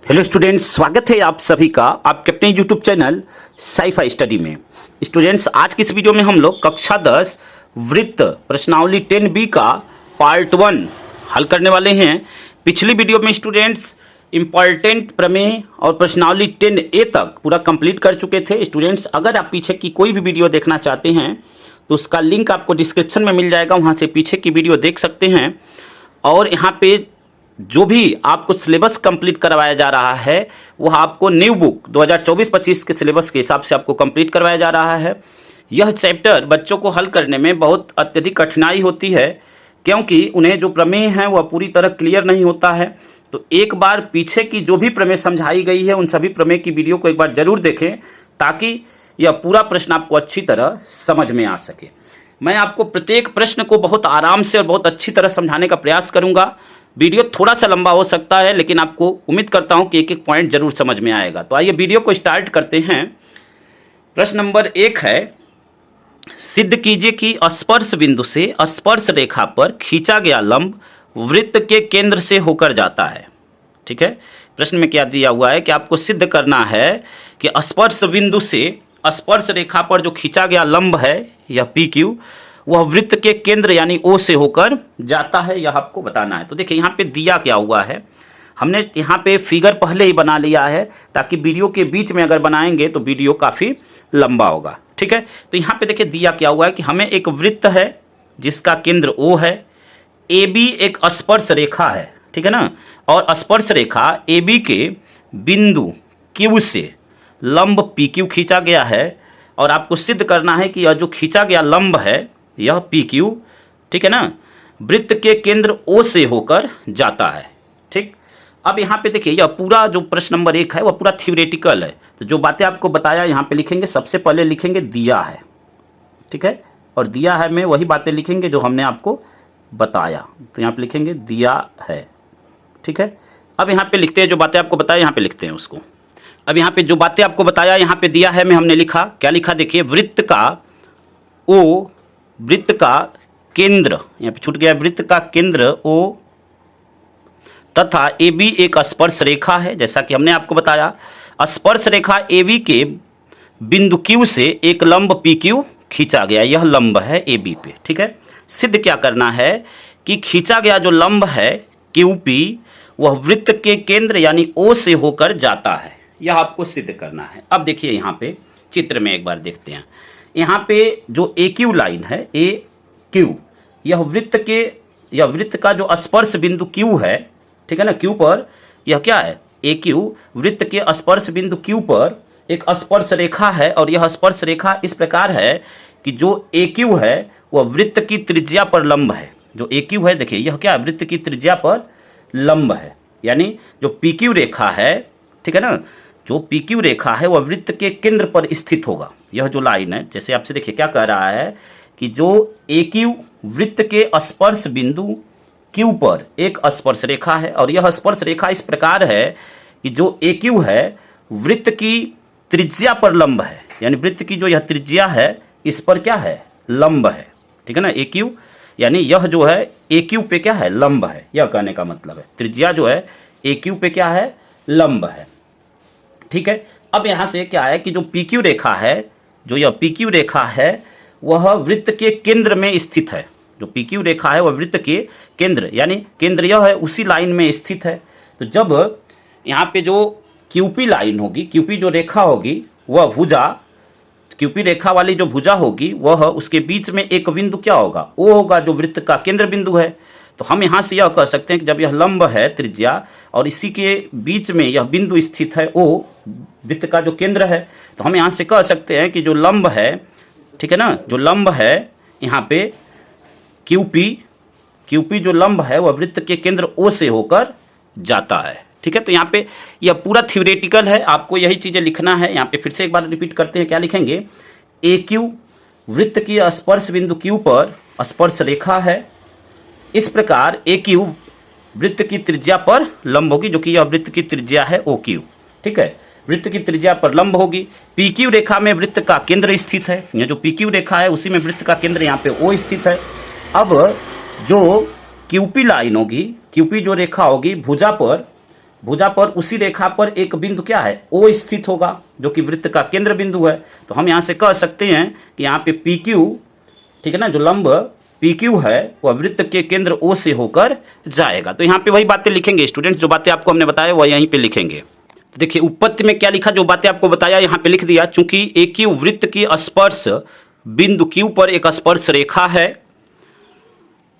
Hello students, स्वागत है आप सभी का आपके अपने यूट्यूब चैनल साई-फाई स्टडी में। स्टूडेंट्स, आज की इस वीडियो में हम लोग कक्षा 10 वृत्त प्रश्नावली 10B का पार्ट 1 हल करने वाले हैं। पिछली वीडियो में स्टूडेंट्स इम्पॉर्टेंट प्रमेय और प्रश्नावली 10A तक पूरा कंप्लीट कर चुके थे। स्टूडेंट्स, अगर आप पीछे की कोई भी वीडियो देखना चाहते हैं तो उसका लिंक आपको डिस्क्रिप्शन में मिल जाएगा, वहाँ से पीछे की वीडियो देख सकते हैं। और यहाँ पे जो भी आपको सिलेबस कंप्लीट करवाया जा रहा है वह आपको न्यू बुक 2024-25 के सिलेबस के हिसाब से आपको कंप्लीट करवाया जा रहा है। यह चैप्टर बच्चों को हल करने में बहुत अत्यधिक कठिनाई होती है, क्योंकि उन्हें जो प्रमेय है वह पूरी तरह क्लियर नहीं होता है। तो एक बार पीछे की जो भी प्रमेय समझाई गई है उन सभी प्रमेय की वीडियो को एक बार ज़रूर देखें, ताकि यह पूरा प्रश्न आपको अच्छी तरह समझ में आ सके। मैं आपको प्रत्येक प्रश्न को बहुत आराम से और बहुत अच्छी तरह समझाने का प्रयास करूँगा। वीडियो थोड़ा सा लंबा हो सकता है, लेकिन आपको उम्मीद करता हूं कि एक एक पॉइंट जरूर समझ में आएगा। तो आइए वीडियो को स्टार्ट करते हैं। प्रश्न नंबर 1 है, सिद्ध कीजिए कि स्पर्श बिंदु से स्पर्श रेखा पर खींचा गया लंब वृत्त के केंद्र से होकर जाता है। ठीक है, प्रश्न में क्या दिया हुआ है कि आपको सिद्ध करना है कि स्पर्श बिंदु से स्पर्श रेखा पर जो खींचा गया लंब है यह PQ वह वृत्त के केंद्र यानी O से होकर जाता है, यह आपको बताना है। तो देखिए यहाँ पे दिया क्या हुआ है, हमने यहाँ पे फिगर पहले ही बना लिया है ताकि वीडियो के बीच में अगर बनाएंगे तो वीडियो काफ़ी लंबा होगा। ठीक है, तो यहाँ पे देखिए दिया क्या हुआ है कि हमें एक वृत्त है जिसका केंद्र O है, AB एक स्पर्श रेखा है, ठीक है ना, और स्पर्श रेखा AB के बिंदु Q से लंब PQ खींचा गया है। और आपको सिद्ध करना है कि यह जो खींचा गया लंब है यह PQ, ठीक है ना, वृत्त के केंद्र O से होकर जाता है। ठीक, अब यहाँ पे देखिए यह पूरा जो प्रश्न नंबर 1 है वह पूरा थ्योरेटिकल है। तो जो बातें आपको बताया यहाँ पे लिखेंगे, सबसे पहले लिखेंगे दिया है, ठीक है, और दिया है में वही बातें लिखेंगे जो हमने आपको बताया। तो यहाँ पे लिखेंगे दिया है, ठीक है। अब यहाँ पे लिखते हैं जो बातें आपको बताया, यहाँ पे लिखते हैं उसको। अब यहाँ पे जो बातें आपको बताया यहाँ पे दिया है में हमने लिखा, क्या लिखा देखिए, वृत्त का O, वृत्त का केंद्र, यहाँ पे छूट गया, वृत्त का केंद्र O तथा AB एक स्पर्श रेखा है, जैसा कि हमने आपको बताया। स्पर्श रेखा AB के बिंदु Q से एक लंब PQ खींचा गया, यह लंब है AB पे। ठीक है, सिद्ध क्या करना है कि खींचा गया जो लंब है QP वह वृत्त के केंद्र यानी O से होकर जाता है, यह आपको सिद्ध करना है। अब देखिए यहाँ पे चित्र में एक बार देखते हैं। यहाँ पे जो AQ लाइन है AQ, यह वृत्त का जो स्पर्श बिंदु Q है, ठीक है ना, Q पर यह क्या है, AQ वृत्त के स्पर्श बिंदु Q पर एक स्पर्श रेखा है। और यह स्पर्श रेखा इस प्रकार है कि जो AQ है वह वृत्त की त्रिज्या पर लंब है। जो AQ है देखिए यह क्या है, वृत्त की त्रिज्या पर लंब है, यानी जो PQ रेखा है, ठीक है ना, जो PQ रेखा है वह वृत्त के केंद्र पर स्थित होगा। यह जो लाइन है, जैसे आपसे देखिए क्या कह रहा है कि जो AQ वृत्त के स्पर्श बिंदु Q पर एक स्पर्श रेखा है, और यह स्पर्श रेखा इस प्रकार है कि जो AQ है वृत्त की त्रिज्या पर लंब है, यानी वृत्त की जो यह त्रिज्या है इस पर क्या है, लंब है। ठीक है ना, AQ यानी यह जो है AQ पे क्या है, लंब है, यह कहने का मतलब है त्रिज्या जो है AQ पे क्या है, लंब है। ठीक है, अब यहाँ से क्या है कि जो PQ रेखा है, जो यह PQ रेखा है वह वृत्त के केंद्र में स्थित है। जो PQ रेखा है वह वृत्त के केंद्र यानी केंद्र यह है उसी लाइन में स्थित है। तो जब यहाँ पे जो QP लाइन होगी, QP जो रेखा होगी वह भुजा, QP रेखा वाली जो भुजा होगी वह उसके बीच में एक बिंदु क्या होगा, O होगा, जो वृत्त का केंद्र बिंदु है। तो हम यहाँ से यह कह सकते हैं कि जब यह लंब है त्रिज्या और इसी के बीच में यह बिंदु स्थित है O, वृत्त का जो केंद्र है, तो हम यहाँ से कह सकते हैं कि जो लंब है, ठीक है ना, जो लंब है यहाँ पे QP जो लंब है वह वृत्त के केंद्र O से होकर जाता है। ठीक है, तो यहाँ पे यह पूरा थ्योरेटिकल है, आपको यही चीज़ें लिखना है। यहाँ पे फिर से एक बार रिपीट करते हैं, क्या लिखेंगे, AQ वृत्त की स्पर्श बिंदु Q पर स्पर्श रेखा है। इस प्रकार AQ वृत्त की त्रिज्या पर लंब होगी, जो कि यह वृत्त की त्रिज्या है OQ। ठीक है, वृत्त की त्रिज्या पर लंब होगी। PQ रेखा में वृत्त का केंद्र स्थित है, यह जो PQ रेखा है उसी में वृत्त का केंद्र यहाँ पे O स्थित है। अब जो QP लाइन होगी, QP जो रेखा होगी भुजा पर भुजा पर उसी रेखा पर एक बिंदु क्या है, ओ स्थित होगा, जो कि वृत्त का केंद्र बिंदु है। तो हम यहाँ से कह सकते हैं कि यहाँ पे पी क्यू, ठीक है ना, जो लंब पी क्यू है वह वृत्त के केंद्र ओ से होकर जाएगा। तो यहाँ पे वही बातें लिखेंगे स्टूडेंट्स, जो बातें आपको हमने बताया वह यहीं पे लिखेंगे। तो देखिए उत्पत्ति में क्या लिखा, जो बातें आपको बताया यहाँ पे लिख दिया। चूंकि ए क्यू वृत्त की स्पर्श बिंदु क्यू पर एक स्पर्श रेखा है,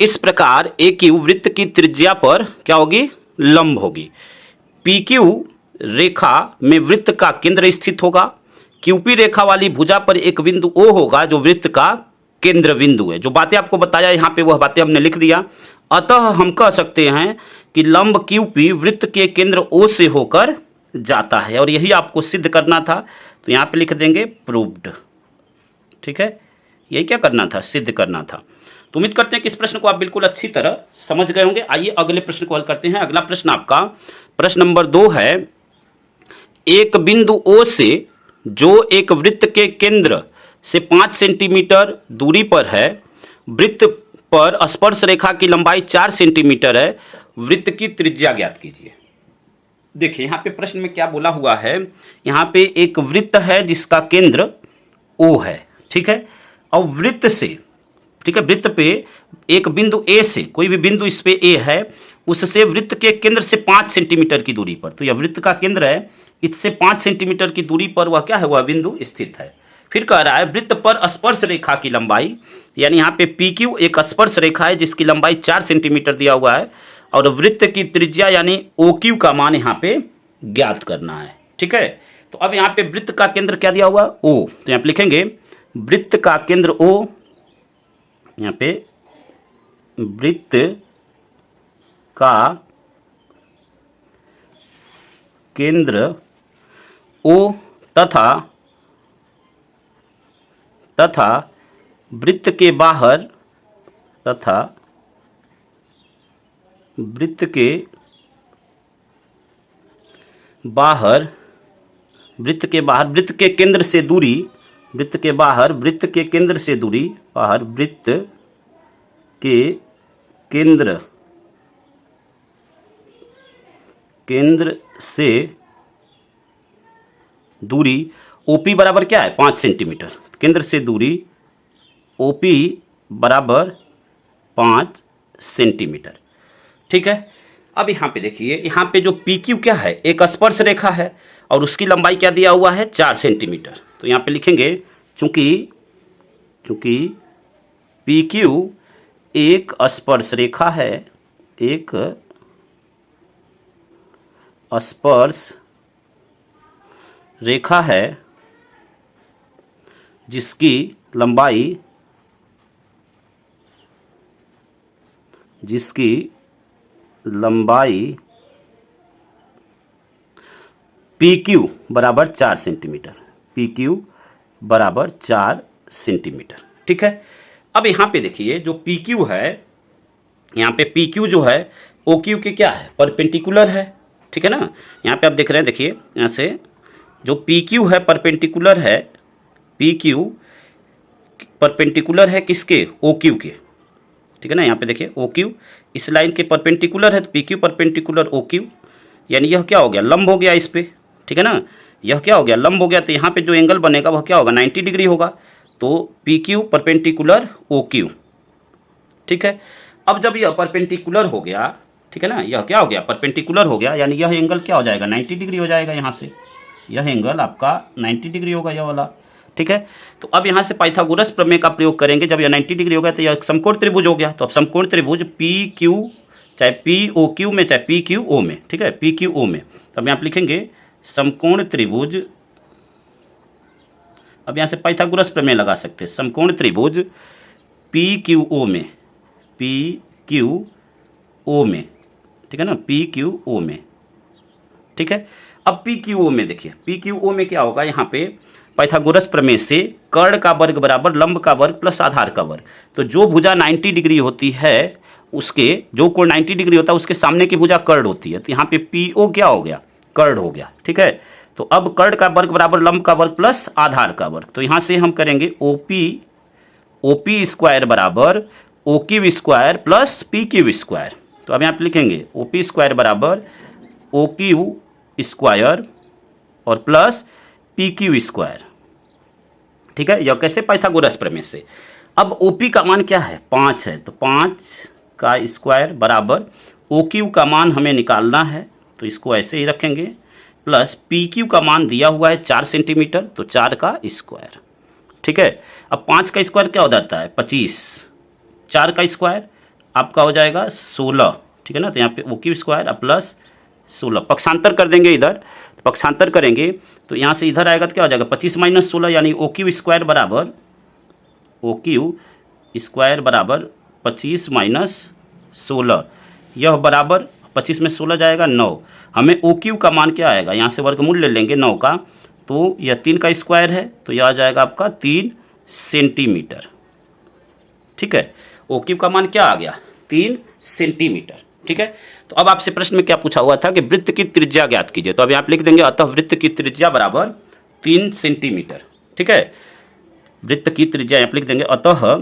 इस प्रकार ए क्यू वृत्त की त्रिज्या पर क्या होगी, लंब होगी। पी क्यू रेखा में वृत्त का केंद्र स्थित होगा। क्यूपी रेखा वाली भुजा पर एक बिंदु ओ होगा, जो वृत्त का केंद्र बिंदु है। जो बातें आपको बताया यहाँ पे वह बातें हमने लिख दिया। अतः हम कह सकते हैं कि लंब क्यूपी वृत्त के केंद्र ओ से होकर जाता है, और यही आपको सिद्ध करना था। तो यहाँ पे लिख देंगे प्रूव्ड, ठीक है, यही क्या करना था, सिद्ध करना था। तो उम्मीद करते हैं कि इस प्रश्न को आप बिल्कुल अच्छी तरह समझ गए होंगे। आइए अगले प्रश्न को हल करते हैं। अगला प्रश्न आपका प्रश्न नंबर 2 है, एक बिंदु ओ से जो एक वृत्त के केंद्र से 5 सेंटीमीटर दूरी पर है, वृत्त पर स्पर्श रेखा की लंबाई 4 सेंटीमीटर है, वृत्त की त्रिज्या ज्ञात कीजिए। देखिए यहाँ पे प्रश्न में क्या बोला हुआ है, यहाँ पे एक वृत्त है जिसका केंद्र ओ है, ठीक है, और वृत्त से, ठीक है, वृत्त पे एक बिंदु ए से, कोई भी बिंदु इस पे ए है, उससे वृत्त के केंद्र से 5 सेंटीमीटर की दूरी पर, तो यह वृत्त का केंद्र है, इससे 5 सेंटीमीटर की दूरी पर वह क्या है, वह बिंदु स्थित है। फिर कह रहा है वृत्त पर स्पर्श रेखा की लंबाई, यानी यहाँ पे पी क्यू एक स्पर्श रेखा है जिसकी लंबाई 4 सेंटीमीटर दिया हुआ है, और वृत्त की त्रिज्या यानी ओ क्यू का मान यहाँ पे ज्ञात करना है, ठीक है। तो अब यहाँ पे वृत्त का केंद्र क्या दिया हुआ, ओ, तो यहाँ पे लिखेंगे वृत्त का केंद्र ओ, यहाँ पे वृत्त का केंद्र ओ तथा वृत्त के बाहर वृत्त के बाहर वृत्त के केंद्र से दूरी, वृत्त के बाहर वृत्त के केंद्र से दूरी, बाहर वृत्त के केंद्र से दूरी ओपी बराबर क्या है, 5 सेंटीमीटर, केंद्र से दूरी ओपी बराबर 5 सेंटीमीटर, ठीक है। अब यहाँ पे देखिए, यहाँ पे जो पी क्यू क्या है, एक स्पर्श रेखा है, और उसकी लंबाई क्या दिया हुआ है, 4 सेंटीमीटर। तो यहाँ पे लिखेंगे चूंकि पी क्यू एक स्पर्श रेखा है, एक स्पर्श रेखा है जिसकी लंबाई पी क्यू बराबर 4 सेंटीमीटर, पी क्यू बराबर 4 सेंटीमीटर, ठीक है। अब यहाँ पे देखिए जो पी क्यू है, यहाँ पे पी क्यू जो है ओ क्यू के क्या है, परपेंडिकुलर है, ठीक है ना। यहाँ पे आप देख रहे हैं, देखिए यहाँ से जो पी क्यू है परपेंडिकुलर है, पी क्यू परपेंडिकुलर है किसके, ओ क्यू के, ठीक है ना। यहाँ पे देखिए ओ क्यू इस लाइन के परपेंडिकुलर है, तो P Q perpendicular O Q, यानी यह क्या हो गया, लंब हो गया इस पे, ठीक है ना, यह क्या हो गया, लंब हो गया। तो यहाँ पे जो एंगल बनेगा वह क्या होगा, 90 डिग्री होगा। तो P Q perpendicular O Q, ठीक है। अब जब यह परपेंडिकुलर हो गया, ठीक है ना, यह क्या हो गया, परपेंडिकुलर हो गया, यानी यह एंगल क्या हो जाएगा, 90 डिग्री हो जाएगा। यहाँ से यह एंगल आपका 90 डिग्री होगा, यह वाला, ठीक है। तो अब यहाँ से पाइथागोरस प्रमेय का प्रयोग करेंगे। जब यह 90 डिग्री हो गया तो यह समकोण त्रिभुज हो गया। तो अब समकोण त्रिभुज पी क्यू, चाहे पी ओ क्यू में, चाहे पी क्यू ओ में, ठीक है, पी क्यू ओ में, तो अब यहाँ पे लिखेंगे समकोण त्रिभुज। अब यहाँ से पाइथागोरस प्रमेय लगा सकते हैं, समकोण त्रिभुज पी क्यू ओ में, पी क्यू ओ में, ठीक है ना, पी क्यू ओ में, ठीक है। अब पी क्यू ओ में देखिए, पी क्यू ओ में क्या होगा, यहाँ पे पाइथागोरस प्रमेय से कर्ण का वर्ग बराबर लंब का वर्ग प्लस आधार का वर्ग। तो जो भुजा 90 डिग्री होती है, उसके जो कोण 90 डिग्री होता है उसके सामने की भुजा कर्ण होती है। तो यहाँ पे पी ओ क्या हो गया, कर्ण हो गया, ठीक है। तो अब कर्ण का वर्ग बराबर लंब का वर्ग प्लस आधार का वर्ग। तो यहाँ से हम करेंगे ओपी स्क्वायर बराबर O Q square plus P Q square. तो अब यहाँ पे लिखेंगे ओपी स्क्वायर बराबर ओ क्यू स्क्वायर और प्लस पी क्यू स्क्वायर। ठीक है, यह कैसे? पाइथागोरस प्रमेय से। अब ओ पी का मान क्या है? 5 है, तो 5 का स्क्वायर बराबर ओ क्यू का मान हमें निकालना है, तो इसको ऐसे ही रखेंगे, प्लस पी क्यू का मान दिया हुआ है 4 सेंटीमीटर, तो 4 का स्क्वायर। ठीक है, अब 5 का स्क्वायर क्या हो जाता है? 25। 4 का स्क्वायर आपका हो जाएगा 16। ठीक है ना, तो यहाँ पे ओ क्यू स्क्वायर प्लस 16, पक्षांतर कर देंगे इधर, पक्षांतर करेंगे तो यहाँ से इधर आएगा तो क्या हो जाएगा? 25 माइनस 16, यानी ओ क्यू स्क्वायर बराबर, ओ क्यू स्क्वायर बराबर 25 माइनस 16, यह बराबर 25 में 16 जाएगा 9। हमें ओ क्यू का मान क्या आएगा? यहाँ से वर्गमूल ले लेंगे 9 का, तो यह 3 का स्क्वायर है, तो यह आ जाएगा आपका 3 सेंटीमीटर। ठीक है, ओ क्यू का मान क्या आ गया? 3 सेंटीमीटर। ठीक है, तो अब आपसे प्रश्न में क्या पूछा हुआ था कि वृत्त की त्रिज्या ज्ञात कीजिए, तो अब यहाँ पे लिख देंगे अतः वृत्त की त्रिज्या बराबर 3 सेंटीमीटर। ठीक है, वृत्त की त्रिज्या यहाँ पे लिख देंगे अतः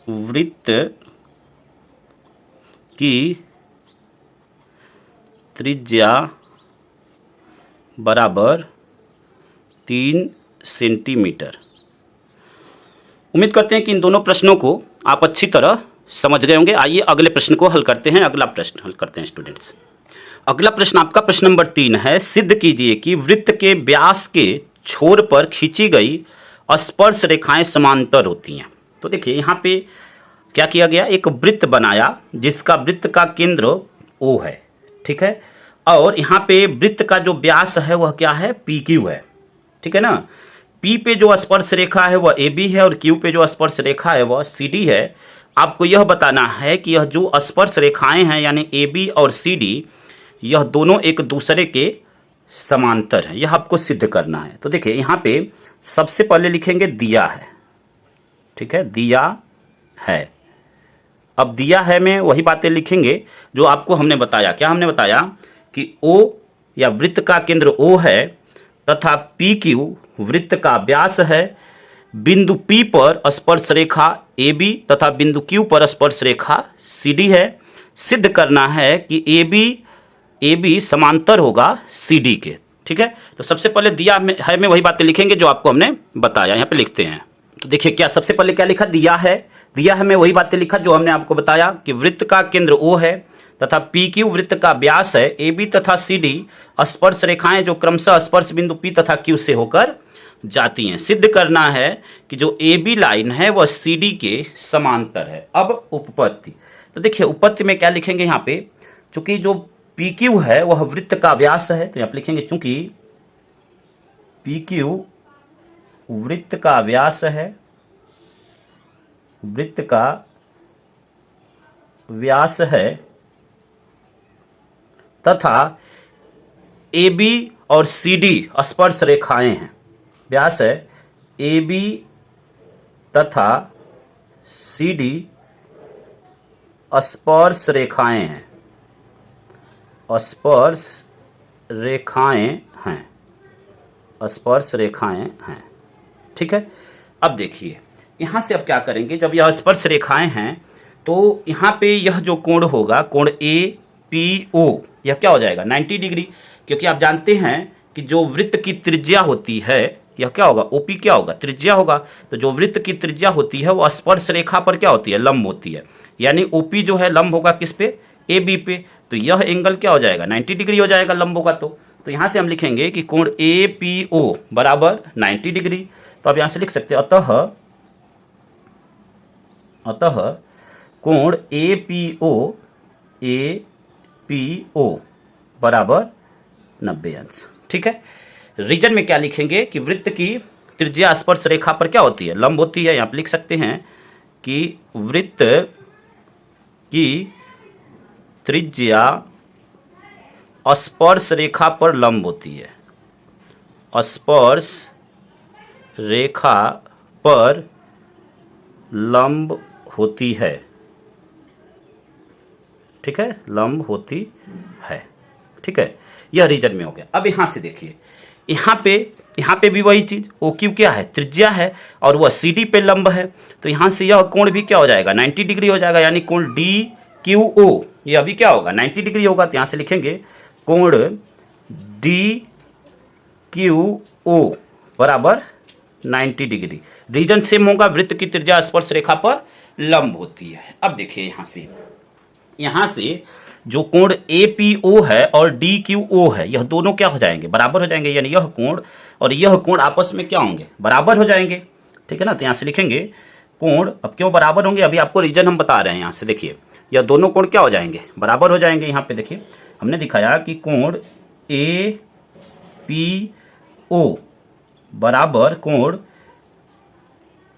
वृत्त की त्रिज्या बराबर 3 सेंटीमीटर। उम्मीद करते हैं कि इन दोनों प्रश्नों को आप अच्छी तरह समझ गए होंगे। आइए अगले प्रश्न को हल करते हैं। अगला प्रश्न हल करते हैं स्टूडेंट्स। अगला प्रश्न आपका प्रश्न नंबर 3 है। सिद्ध कीजिए कि वृत्त के व्यास के छोर पर खींची गई स्पर्श रेखाएं समांतर होती हैं। तो देखिए यहाँ पे क्या किया गया, एक वृत्त बनाया जिसका वृत्त का केंद्र O है। ठीक है, और यहाँ पे वृत्त का जो व्यास है वह क्या है? PQ है। ठीक है ना, P पे जो स्पर्श रेखा है वह AB है और Q पे जो स्पर्श रेखा है वह CD है। आपको यह बताना है कि यह जो स्पर्श रेखाएं हैं यानी AB और CD, यह दोनों एक दूसरे के समांतर हैं, यह आपको सिद्ध करना है। तो देखिए यहाँ पे सबसे पहले लिखेंगे दिया है। ठीक है, दिया है। अब दिया है में वही बातें लिखेंगे जो आपको हमने बताया। क्या हमने बताया कि O या वृत्त का केंद्र O है तथा PQ वृत्त का व्यास है, बिंदु P पर स्पर्श रेखा AB तथा बिंदु Q पर स्पर्श रेखा CD है। सिद्ध करना है कि AB समांतर होगा CD के। ठीक है, तो सबसे पहले दिया में वही बातें लिखेंगे जो आपको हमने बताया। यहाँ पे लिखते हैं, तो देखिए क्या सबसे पहले क्या लिखा? दिया है में वही बातें लिखा जो हमने आपको बताया कि वृत्त का केंद्र O है तथा PQ वृत्त का व्यास है, AB तथा CD स्पर्श रेखाएं जो क्रमशः स्पर्श बिंदु P तथा Q से होकर जाती हैं। सिद्ध करना है कि जो AB लाइन है वह CD के समांतर है। अब उपपत्ति, तो देखिए उपपत्ति में क्या लिखेंगे यहाँ पे, चूंकि जो PQ है वह वृत्त का व्यास है, तो यहाँ पे लिखेंगे चूंकि PQ वृत्त का व्यास है, वृत्त का व्यास है तथा AB और CD स्पर्श रेखाएं हैं। व्यास है AB तथा CD स्पर्श रेखाएं हैं, स्पर्श रेखाएं हैं, स्पर्श रेखाएं हैं। ठीक है, अब देखिए यहाँ से अब क्या करेंगे, जब यह स्पर्श रेखाएं हैं तो यहाँ पे यह जो कोण होगा, कोण APO, यह क्या हो जाएगा? 90 डिग्री, क्योंकि आप जानते हैं कि जो वृत्त की त्रिज्या होती है यह क्या होगा? OP क्या होगा? त्रिज्या होगा। तो जो वृत्त की त्रिज्या होती है वह स्पर्श रेखा पर क्या होती है? लंब होती है, यानी OP जो है लंब होगा किस पे? AB पे। तो यह एंगल क्या हो जाएगा? 90 डिग्री हो जाएगा लंब होगा। तो यहाँ से हम लिखेंगे कि कोण APO बराबर 90 डिग्री। तो अब यहाँ से लिख सकते हैं अतः कोण APO बराबर 90 अंश। ठीक है, रीजन में क्या लिखेंगे कि वृत्त की त्रिज्या स्पर्श रेखा पर क्या होती है? लंब होती है। यहाँ पे लिख सकते हैं कि वृत्त की त्रिज्या स्पर्श रेखा पर लंब होती है, स्पर्श रेखा पर लंब होती है। ठीक है, लंब होती है। ठीक है, यह रीजन में हो गया। अब यहाँ से देखिए, यहाँ पे भी वही चीज़, OQ क्या है? त्रिज्या है और वह CD पे लंब है, तो यहाँ से यह कोण भी क्या हो जाएगा? 90 डिग्री हो जाएगा, यानी कोण क्यू ओ, ये अभी क्या होगा 90 डिग्री होगा, तो यहाँ से लिखेंगे कोण डी क्यू ओ बराबर 90 डिग्री। रीजन सेम होगा, वृत्त की त्रिज्या स्पर्श रेखा पर लंब होती है। अब देखिए यहाँ से जो कोण APO है और DQO है, यह दोनों क्या हो जाएंगे, बराबर हो जाएंगे, यानी यह कोण और यह कोण आपस में क्या होंगे, बराबर हो जाएंगे। ठीक है ना, तो यहाँ से लिखेंगे कोण, अब क्यों बराबर होंगे, अभी आपको रीजन हम बता रहे हैं। यहाँ से देखिए यह दोनों कोण क्या हो जाएंगे, बराबर हो जाएंगे। यहाँ पे देखिए हमने दिखाया कि कोण APO बराबर कोण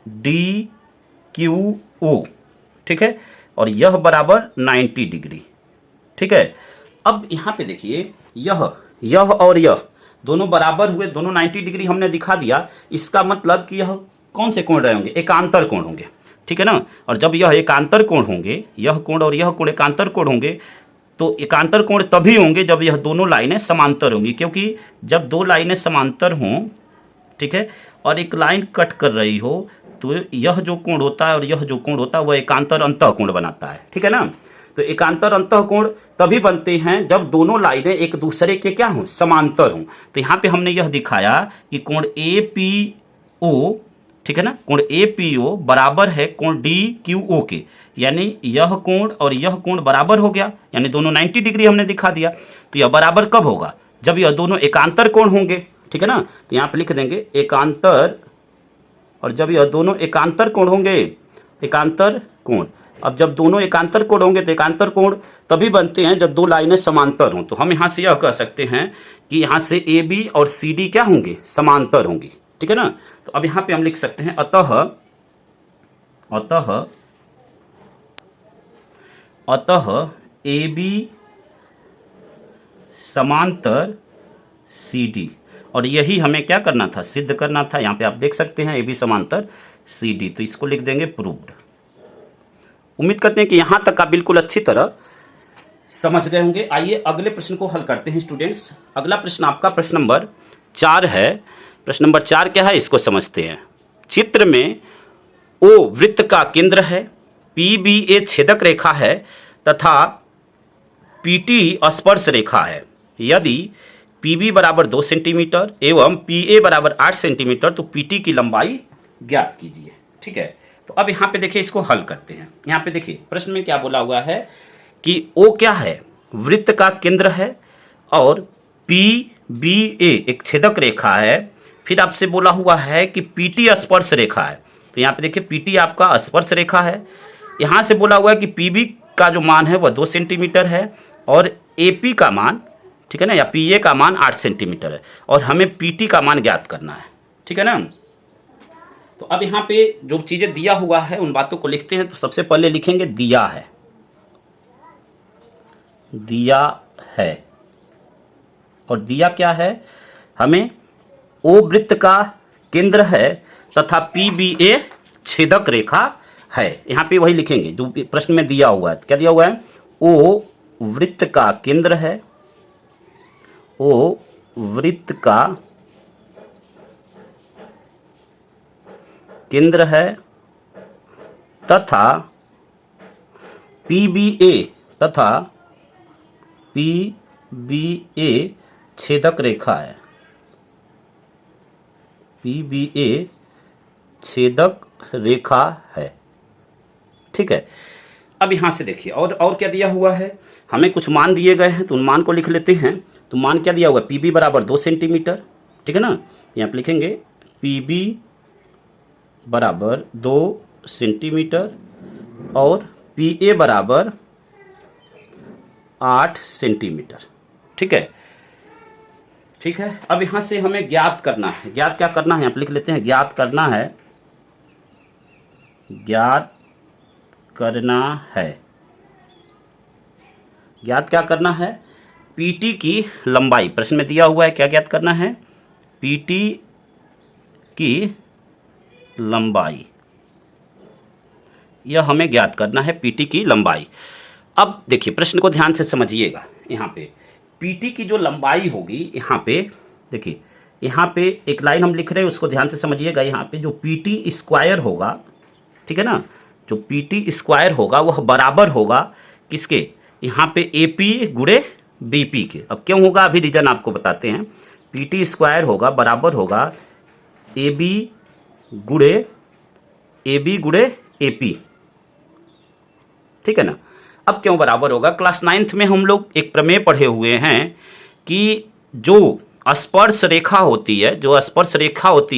DQO, ठीक है, और यह बराबर 90 डिग्री। ठीक है, अब यहाँ पे देखिए यह और यह दोनों बराबर हुए, दोनों 90 डिग्री हमने दिखा दिया। इसका मतलब कि यह कौन से कोण रहे होंगे, एकांतर कोण होंगे। ठीक है ना, और जब यह एकांतर कोण होंगे, यह कोण और यह कोण एकांतर कोण होंगे, तो एकांतर कोण तभी होंगे जब यह दोनों लाइनें समांतर होंगी, क्योंकि जब दो लाइनें समांतर हों, ठीक है, और एक लाइन कट कर रही हो, तो यह जो कोण होता है और यह जो कोण होता है वह एकांतर अंतःकोण बनाता है। ठीक है ना, तो एकांतर अंतःकोण तभी बनते हैं जब दोनों लाइनें एक दूसरे के क्या हों, समांतर हों। तो यहाँ पे हमने यह दिखाया कि कोण APO, ठीक है ना, कोण APO बराबर है कोण DQO के, यानी यह कोण और यह कोण बराबर हो गया, यानी दोनों 90 डिग्री हमने दिखा दिया। तो यह बराबर कब होगा, जब यह दोनों एकांतर कोण होंगे। ठीक है ना, तो यहाँ पे लिख देंगे एकांतर, और जब यह दोनों एकांतर कोण होंगे, एकांतर कोण, अब जब दोनों एकांतर कोण होंगे तो एकांतर कोण तभी बनते हैं जब दो लाइनें समांतर हों। तो हम यहाँ से यह कह सकते हैं कि यहाँ से AB और CD क्या होंगे, समांतर होंगी। ठीक है ना, तो अब यहाँ पे हम लिख सकते हैं अतः AB समांतर CD, और यही हमें क्या करना था, सिद्ध करना था। यहाँ पे आप देख सकते हैं AB समांतर CD, तो इसको लिख देंगे प्रूव्ड। उम्मीद करते हैं कि यहाँ तक आप बिल्कुल अच्छी तरह समझ गए होंगे। आइए अगले प्रश्न को हल करते हैं स्टूडेंट्स। अगला प्रश्न आपका प्रश्न नंबर 4 है। प्रश्न नंबर 4 क्या है, इसको समझते हैं। चित्र में O वृत्त का केंद्र है, PBA छेदक रेखा है तथा PT स्पर्श रेखा है। यदि PB बराबर 2 सेंटीमीटर एवं PA बराबर 8 सेंटीमीटर तो PT की लंबाई ज्ञात कीजिए। ठीक है, तो अब यहाँ पे देखिए इसको हल करते हैं। यहाँ पे देखिए प्रश्न में क्या बोला हुआ है कि O क्या है, वृत्त का केंद्र है, और PBA एक छेदक रेखा है। फिर आपसे बोला हुआ है कि PT स्पर्श रेखा है। तो यहाँ पे देखिए PT आपका स्पर्श रेखा है। यहाँ से बोला हुआ है कि PB का जो मान है वह 2 सेंटीमीटर है और AP का मान, ठीक है ना, या PA का मान 8 सेंटीमीटर है, और हमें PT का मान ज्ञात करना है। ठीक है ना, तो अब यहाँ पे जो चीज़ें दिया हुआ है उन बातों को लिखते हैं। तो सबसे पहले लिखेंगे दिया है, और दिया क्या है, हमें O वृत्त का केंद्र है तथा PBA छेदक रेखा है। यहाँ पे वही लिखेंगे जो प्रश्न में दिया हुआ है। क्या दिया हुआ है, O वृत्त का केंद्र है, O वृत्त का केंद्र है तथा PBA छेदक रेखा है, PBA छेदक रेखा है। ठीक है, अब यहाँ से देखिए और क्या दिया हुआ है, हमें कुछ मान दिए गए हैं तो उन मान को लिख लेते हैं। तो मान क्या दिया हुआ है, PB बराबर 2 सेंटीमीटर, ठीक है ना, यहाँ पे लिखेंगे PB बराबर 2 सेंटीमीटर और PA बराबर 8 सेंटीमीटर। ठीक है, ठीक है, अब यहाँ से हमें ज्ञात करना है। ज्ञात क्या करना है, यहाँ पे लिख लेते हैं, ज्ञात करना है PT की लंबाई। प्रश्न में दिया हुआ है क्या ज्ञात करना है, PT की लंबाई, यह हमें ज्ञात करना है PT की लंबाई। अब देखिए प्रश्न को ध्यान से समझिएगा। यहाँ पे PT की जो लंबाई होगी, यहाँ पे देखिए, यहाँ पे एक लाइन हम लिख रहे हैं, उसको ध्यान से समझिएगा। यहाँ पे जो PT स्क्वायर होगा, ठीक है ना, जो PT स्क्वायर होगा वह बराबर होगा किसके, यहाँ पे AP गुणे BP के। अब क्यों होगा अभी रीजन आपको बताते हैं। PT स्क्वायर होगा बराबर होगा AB गुणे AP, ठीक है ना। अब क्यों बराबर होगा, क्लास 9th में हम लोग एक प्रमेय पढ़े हुए हैं कि जो स्पर्श रेखा होती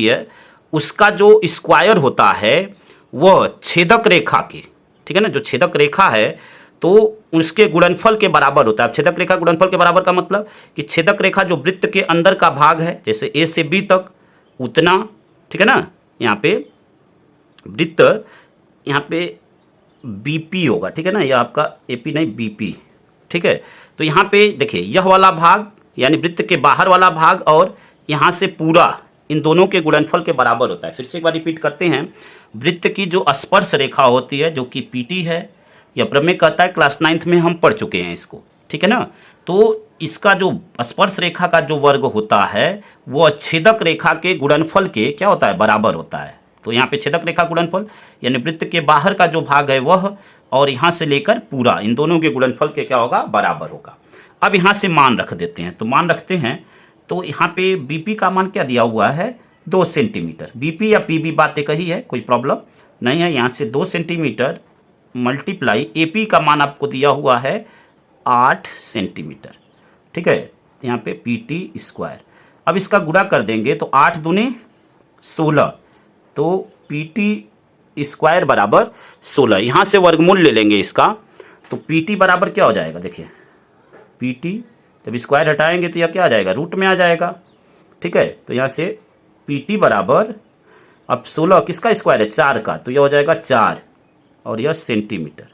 है, उसका जो स्क्वायर होता है वह छेदक रेखा के, ठीक है ना, जो छेदक रेखा है तो उसके गुणनफल के बराबर होता है। अब छेदक रेखा गुणनफल के बराबर का मतलब कि छेदक रेखा जो वृत्त के अंदर का भाग है, जैसे A से B तक उतना, ठीक है ना, यहाँ पे वृत्त, यहाँ पे BP होगा, ठीक है ना, यह आपका AP नहीं BP, ठीक है। तो यहाँ पे देखिए यह वाला भाग यानी वृत्त के बाहर वाला भाग और यहाँ से पूरा, इन दोनों के गुणनफल के बराबर होता है। फिर से एक बार रिपीट करते हैं, वृत्त की जो स्पर्श रेखा होती है जो कि PT है, यह प्रमेय कहता है, क्लास 9th में हम पढ़ चुके हैं इसको, ठीक है ना। तो इसका जो स्पर्श रेखा का जो वर्ग होता है वो छेदक रेखा के गुणनफल के क्या होता है, बराबर होता है। तो यहाँ पे छेदक रेखा गुणनफल यानी वृत्त के बाहर का जो भाग है वह और यहाँ से लेकर पूरा, इन दोनों के गुणनफल के क्या होगा, बराबर होगा। अब यहाँ से मान रख देते हैं, तो मान रखते हैं तो यहाँ पे BP का मान क्या दिया हुआ है, 2 सेंटीमीटर। BP या PB बात एक ही है, कोई प्रॉब्लम नहीं है। यहाँ से 2 सेंटीमीटर मल्टीप्लाई AP का मान आपको दिया हुआ है 8 सेंटीमीटर, ठीक है। यहाँ पे PT स्क्वायर, अब इसका गुणा कर देंगे तो 8 दूनी 16, तो PT स्क्वायर बराबर 16। यहाँ से वर्गमूल ले लेंगे इसका, तो PT बराबर क्या हो जाएगा, देखिए PT जब स्क्वायर हटाएंगे तो यह क्या आ जाएगा, रूट में आ जाएगा, ठीक है। तो यहाँ से PT बराबर, अब 16 किसका स्क्वायर है, 4 का, तो यह हो जाएगा 4 और यह सेंटीमीटर,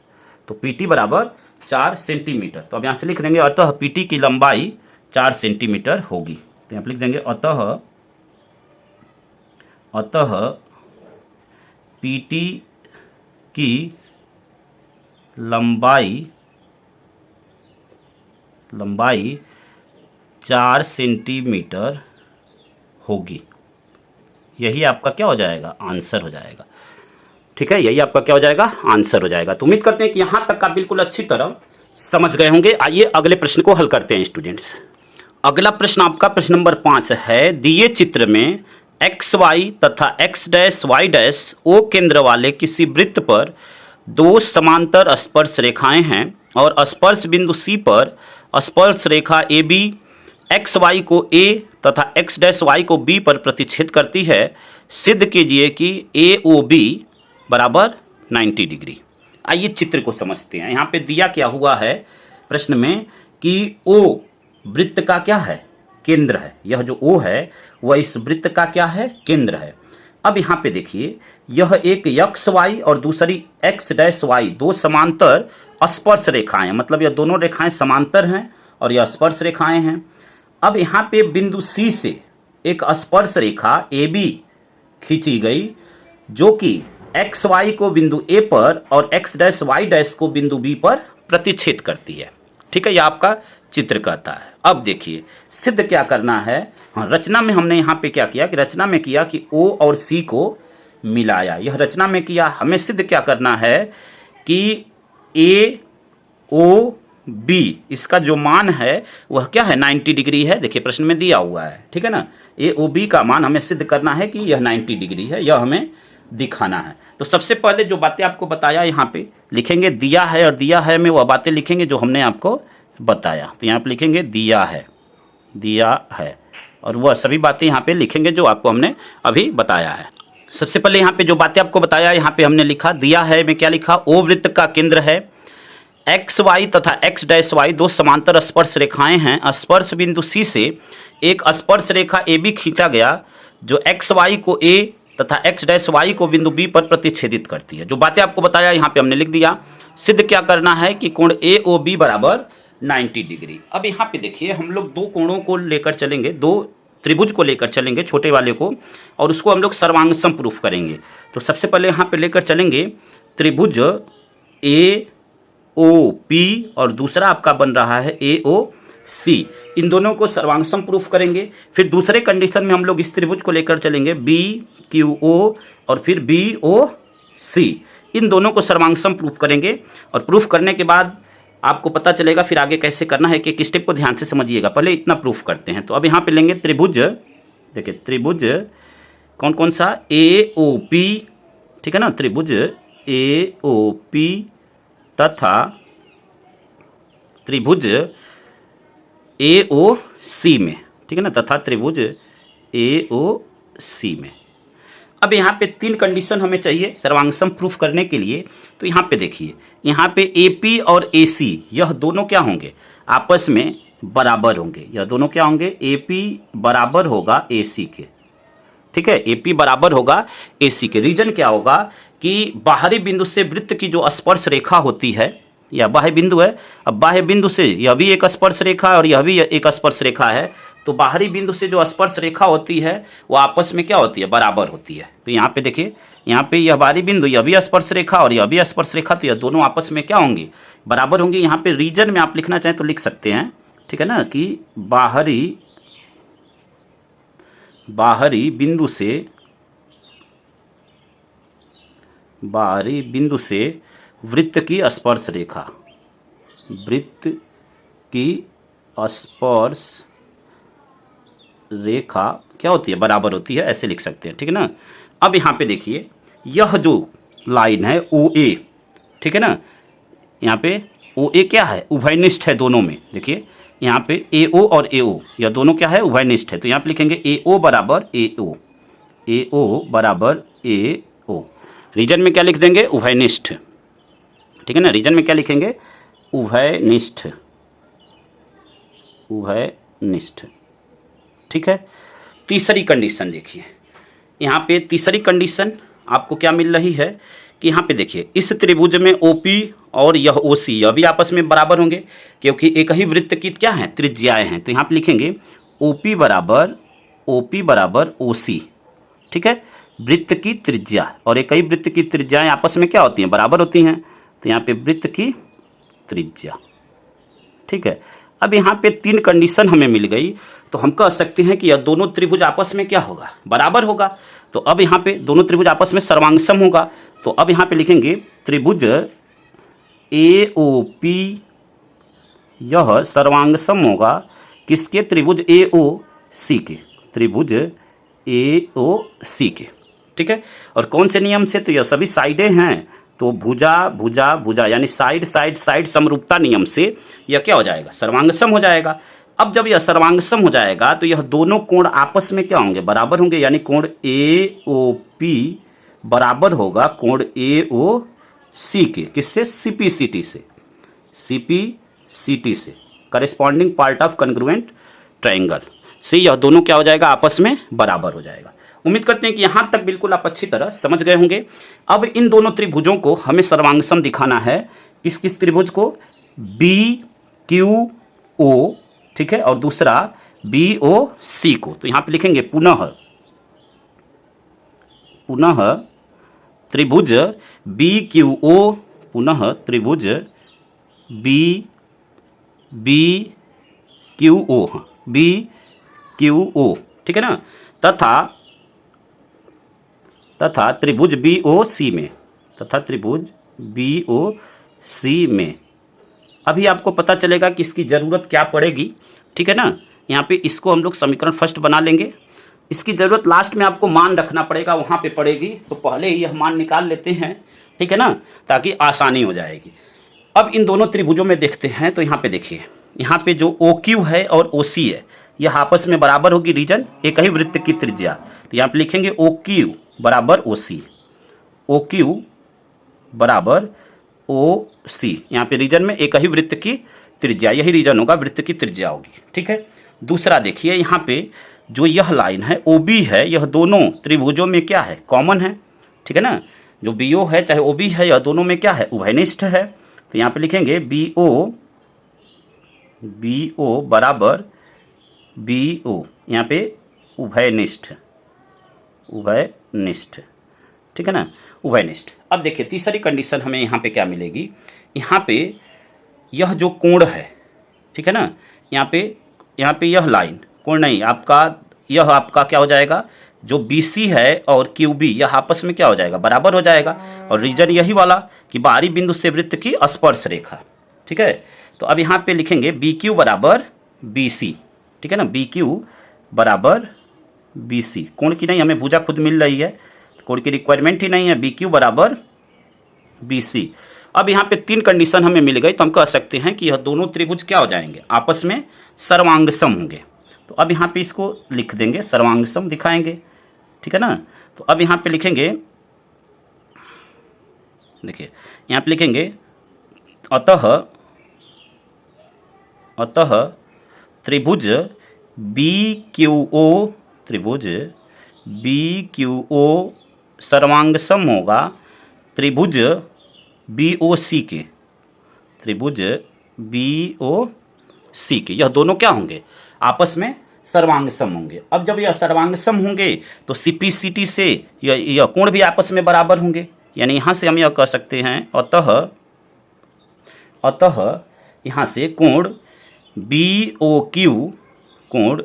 तो PT बराबर 4 सेंटीमीटर। तो अब यहाँ से लिख देंगे अतः PT की लंबाई 4 सेंटीमीटर होगी। तो यहाँ पर लिख देंगे अतः PT की लंबाई 4 सेंटीमीटर होगी। यही आपका क्या हो जाएगा, आंसर हो जाएगा, ठीक है। यही आपका क्या हो जाएगा, आंसर हो जाएगा। तो उम्मीद करते हैं कि यहाँ तक का बिल्कुल अच्छी तरह समझ गए होंगे। आइए अगले प्रश्न को हल करते हैं स्टूडेंट्स। अगला प्रश्न आपका प्रश्न नंबर 5 है, दिए चित्र में XY तथा X', O केंद्र वाले किसी वृत्त पर 2 समांतर स्पर्श रेखाएं हैं और स्पर्श बिंदु C पर स्पर्श रेखा AB XY को A तथा X' को B पर प्रतिच्छेद करती है। सिद्ध कीजिए कि AOB बराबर 90 डिग्री। आइए चित्र को समझते हैं। यहाँ पे दिया क्या हुआ है प्रश्न में कि O वृत्त का क्या है, केंद्र है। यह जो O है वह इस वृत्त का क्या है, केंद्र है। अब यहाँ पे देखिए यह एक XY और दूसरी X', 2 समांतर स्पर्श रेखाएं, मतलब यह दोनों रेखाएं समांतर हैं और यह स्पर्श रेखाएं हैं। अब यहाँ पे बिंदु C से एक स्पर्श रेखा AB खींची गई जो कि XY को बिंदु A पर और X', को बिंदु B पर प्रतिच्छेद करती है, ठीक है। यह आपका चित्र कहता है। अब देखिए सिद्ध क्या करना है। हाँ, रचना में हमने यहाँ पे क्या किया कि रचना में किया कि O और C को मिलाया, यह रचना में किया। हमें सिद्ध क्या करना है कि AOB इसका जो मान है वह क्या है, 90 डिग्री है। देखिए प्रश्न में दिया हुआ है, ठीक है ना। AOB का मान हमें सिद्ध करना है कि यह 90 डिग्री है, यह हमें दिखाना है। तो सबसे पहले जो बातें आपको बताया यहाँ पे लिखेंगे, दिया है, और दिया है में वह बातें लिखेंगे जो हमने आपको बताया। तो यहाँ पे लिखेंगे दिया है और वह सभी बातें यहाँ पे लिखेंगे जो आपको हमने अभी बताया है। सबसे पहले यहाँ पे जो बातें आपको बताया यहाँ पे हमने लिखा, दिया है में क्या लिखा, O वृत्त का केंद्र है, XY तथा X', 2 समांतर स्पर्श रेखाएं हैं। स्पर्श बिंदु C से एक स्पर्श रेखा AB खींचा गया जो XY को A तथा X', को बिंदु B पर प्रतिच्छेदित करती है। जो बातें आपको बताया यहाँ पे हमने लिख दिया। सिद्ध क्या करना है कि कोण AOB बराबर 90 डिग्री। अब यहाँ पे देखिए हम लोग 2 कोणों को लेकर चलेंगे, 2 त्रिभुज को लेकर चलेंगे, छोटे वाले को, और उसको हम लोग सर्वांग सम प्रूफ करेंगे। तो सबसे पहले यहाँ पे लेकर चलेंगे त्रिभुज AOP और दूसरा आपका बन रहा है AOC। इन दोनों को सर्वांग सम प्रूफ करेंगे। फिर दूसरे कंडीशन में हम लोग इस त्रिभुज को लेकर चलेंगे BQO और फिर BOC। इन दोनों को सर्वांग सम प्रूफ करेंगे और प्रूफ करने के बाद आपको पता चलेगा फिर आगे कैसे करना है कि एक स्टेप को ध्यान से समझिएगा। पहले इतना प्रूफ करते हैं। तो अब यहाँ पे लेंगे त्रिभुज, देखिए त्रिभुज कौन कौन सा, ए ओ पी, ठीक है ना, त्रिभुज ए ओ पी तथा त्रिभुज ए ओ सी में, ठीक है ना, तथा त्रिभुज ए ओ सी में। अब यहाँ पे 3 कंडीशन हमें चाहिए सर्वांगसम प्रूफ करने के लिए। तो यहाँ पे देखिए, यहाँ पे AP और AC यह दोनों क्या होंगे, आपस में बराबर होंगे। यह दोनों क्या होंगे, AP बराबर होगा AC के, ठीक है, AP बराबर होगा AC के। रीजन क्या होगा कि बाहरी बिंदु से वृत्त की जो स्पर्श रेखा होती है, यह बाह्य बिंदु है, अब बाह्य बिंदु से यह भी एक स्पर्श रेखा है और यह भी एक स्पर्श रेखा है। तो बाहरी बिंदु से जो स्पर्श रेखा होती है वो आपस में क्या होती है, बराबर होती है। तो यहाँ पे देखिए, यहाँ पे यह बाहरी बिंदु, यह भी स्पर्श रेखा और यह भी स्पर्श रेखा, तो यह दोनों आपस में क्या होंगी, बराबर होंगी। यहाँ पे रीजन में आप लिखना चाहें तो लिख सकते हैं, ठीक है ना, कि बाहरी बिंदु से वृत्त की स्पर्श रेखा, वृत्त की स्पर्श रेखा क्या होती है, बराबर होती है, ऐसे लिख सकते हैं, ठीक है ना। अब यहाँ पे देखिए, यह जो लाइन है OA, ठीक है ना, यहाँ पे OA क्या है, उभयनिष्ठ है दोनों में। देखिए यहाँ पे AO और AO यह दोनों क्या है, उभयनिष्ठ है। तो यहाँ पे लिखेंगे AO बराबर AO, AO बराबर AO। रीजन में क्या लिख देंगे, उभयनिष्ठ, ठीक है ना, रीजन में क्या लिखेंगे, उभयनिष्ठ, उभयनिष्ठ, ठीक है। तीसरी कंडीशन देखिए, यहाँ पे तीसरी कंडीशन आपको क्या मिल रही है कि यहाँ पे देखिए, इस त्रिभुज में OP और यह OC यह भी आपस में बराबर होंगे, क्योंकि एक ही वृत्त की क्या है, त्रिज्याएं हैं। तो यहाँ पे लिखेंगे OP बराबर OC, ठीक है, वृत्त की त्रिज्या, और एक ही वृत्त की त्रिज्याएं आपस में क्या होती हैं, बराबर होती हैं। तो यहाँ पे वृत्त की त्रिज्या, ठीक है। अब यहाँ पे 3 कंडीशन हमें मिल गई, तो हम कह सकते हैं कि यह दोनों त्रिभुज आपस में क्या होगा, बराबर होगा। तो अब यहाँ पे दोनों त्रिभुज आपस में सर्वांगसम होगा। तो अब यहाँ पे लिखेंगे त्रिभुज AOP यह सर्वांगसम होगा किसके, त्रिभुज AOC के, त्रिभुज AOC के, ठीक है। और कौन से नियम से, तो यह सभी साइडें हैं, तो भुजा यानी साइड समरूपता नियम से यह क्या हो जाएगा, सर्वांगसम हो जाएगा। अब जब यह सर्वांगसम हो जाएगा तो यह दोनों कोण आपस में क्या होंगे, बराबर होंगे, यानी कोण AOP बराबर होगा कोण AOC के, किससे, CPCT से, corresponding part of congruent triangle से यह दोनों क्या हो जाएगा, आपस में बराबर हो जाएगा। उम्मीद करते हैं कि यहाँ तक बिल्कुल आप अच्छी तरह समझ गए होंगे। अब इन दोनों त्रिभुजों को हमें सर्वांगसम दिखाना है, किस किस त्रिभुज को, BQO, ठीक है, और दूसरा BOC को। तो यहाँ पे लिखेंगे पुनः त्रिभुज BQO, पुनः त्रिभुज BQO, ठीक है ना, तथा त्रिभुज BOC में, में। अभी आपको पता चलेगा कि इसकी ज़रूरत क्या पड़ेगी, ठीक है ना। यहाँ पे इसको हम लोग समीकरण फर्स्ट बना लेंगे, इसकी ज़रूरत लास्ट में आपको मान रखना पड़ेगा, वहाँ पे पड़ेगी, तो पहले ही यह मान निकाल लेते हैं, ठीक है ना, ताकि आसानी हो जाएगी। अब इन दोनों त्रिभुजों में देखते हैं, तो यहाँ पे देखिए, यहाँ पे जो OQ है और OC है यह आपस में बराबर होगी, रीजन एक ही वृत्त की त्रिज्या। तो यहाँ पे लिखेंगे OQ बराबर OC, OQ बराबर OC, यहाँ पे रीजन में एक ही वृत्त की त्रिज्या, यही रीजन होगा, वृत्त की त्रिज्या होगी, ठीक है। दूसरा देखिए, यहाँ पे जो यह लाइन है OB है, यह दोनों त्रिभुजों में क्या है, कॉमन है, ठीक है ना। जो BO है चाहे OB है, यह दोनों में क्या है, उभयनिष्ठ है। तो यहाँ पे लिखेंगे BO बराबर BO, यहाँ पे उभयनिष्ठ, ठीक है ना, उभयनिष्ठ। अब देखिए तीसरी कंडीशन हमें यहाँ पे क्या मिलेगी, यहाँ पे यह जो कोण है, ठीक है ना, यहाँ पे यह लाइन कोण नहीं, यह आपका क्या हो जाएगा, जो BC है और QB यह आपस में क्या हो जाएगा, बराबर हो जाएगा। और रीजन यही वाला कि बाहरी बिंदु से वृत्त की स्पर्श रेखा, ठीक है। तो अब यहाँ पे लिखेंगे बी क्यू बराबर बी सी, ठीक है ना, बी क्यू बराबर बी सी। कोण की नहीं, हमें भुजा खुद मिल रही है, कोण की रिक्वायरमेंट ही नहीं है, बी क्यू बराबर बी सी। अब यहाँ पे 3 कंडीशन हमें मिल गई, तो हम कह सकते हैं कि यह दोनों त्रिभुज क्या हो जाएंगे, आपस में सर्वांगसम होंगे। तो अब यहाँ पे इसको लिख देंगे, सर्वांगसम दिखाएंगे, ठीक है ना। तो अब यहाँ पे लिखेंगे, देखिए यहाँ पे लिखेंगे अतः त्रिभुज बी क्यू ओ, त्रिभुज बी क्यू ओ सर्वांगसम होगा त्रिभुज बी ओ सी के, त्रिभुज बी ओ सी के। यह दोनों क्या होंगे, आपस में सर्वांगसम होंगे। अब जब यह सर्वांगसम होंगे तो सीपीसीटी से यह कोण भी आपस में बराबर होंगे, यानी यहाँ से हम यह कह सकते हैं अतः यहाँ से कोण बी ओ क्यू, कोण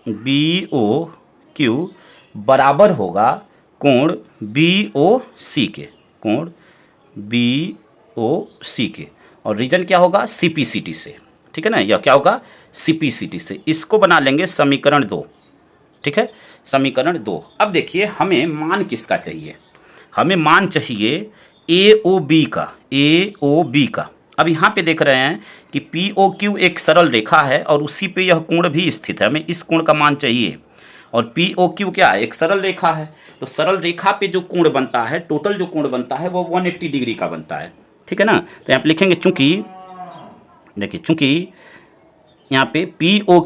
बी ओ क्यू बराबर होगा कोण बी ओ सी के, कोण बी ओ सी के। और रीजन क्या होगा, सीपीसीटी से, ठीक है ना, यह क्या होगा, सीपीसीटी से। इसको बना लेंगे समीकरण 2, ठीक है, समीकरण 2। अब देखिए हमें मान किसका चाहिए, हमें मान चाहिए ए ओ बी का, ए ओ बी का। अब यहाँ पे देख रहे हैं कि पी ओ क्यू एक सरल रेखा है और उसी पे यह कोण भी स्थित है, हमें इस कोण का मान चाहिए। और पी ओ क्यू क्या है, एक सरल रेखा है, तो सरल रेखा पे जो कोण बनता है, टोटल जो कोण बनता है वो 180 डिग्री का बनता है, ठीक है ना। तो यहाँ पे लिखेंगे, चूंकि देखिए, चूंकि यहाँ पे पी ओ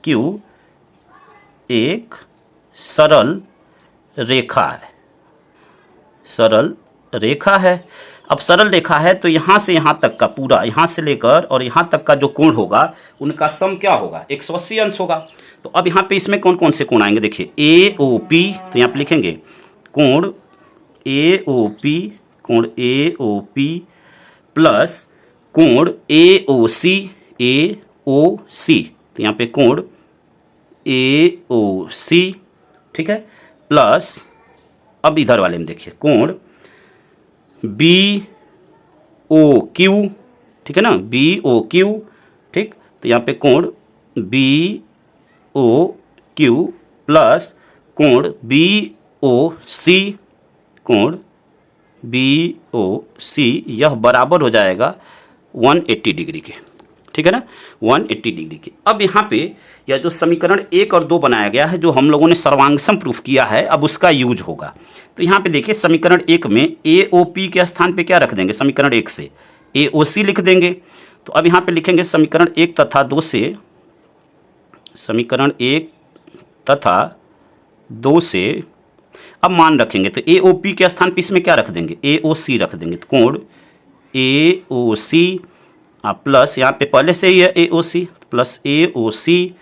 क्यू एक सरल रेखा है, सरल रेखा है। अब सरल रेखा है तो यहाँ से यहाँ तक का पूरा, यहाँ से लेकर और यहाँ तक का जो कोण होगा उनका सम क्या होगा, 180 अंश होगा। तो अब यहाँ पे इसमें कौन कौन से कोण आएंगे, देखिए ए ओ पी, तो यहाँ पे लिखेंगे कोण ए ओ पी, कोण ए ओ पी प्लस कोण ए ओ सी, ए ओ सी, तो यहाँ पे कोण ए ओ सी, ठीक है, प्लस अब इधर वाले में देखिए कोण बी ओ क्यू, ठीक है ना, बी ओ क्यू, ठीक। तो यहाँ पे कोण बी ओ क्यू प्लस कोण बी ओ सी, कोण बी ओ सी, यह बराबर हो जाएगा 180 डिग्री के, ठीक है ना, 180 डिग्री के। अब यहाँ पे यह जो समीकरण 1 और 2 बनाया गया है, जो हम लोगों ने सर्वांगसम प्रूफ किया है, अब उसका यूज होगा। तो यहाँ पे देखिए समीकरण 1 में ए ओ पी के स्थान पे क्या रख देंगे, समीकरण 1 से ए ओ सी लिख देंगे। तो अब यहाँ पे लिखेंगे समीकरण 1 तथा 2 से, समीकरण 1 तथा 2 से अब मान रखेंगे, तो ए ओ पी के स्थान पे इसमें क्या रख देंगे, ए ओ सी रख देंगे। तो कोण ए ओ सी प्लस यहाँ पे पहले से ही है ए ओ सी, plus A O C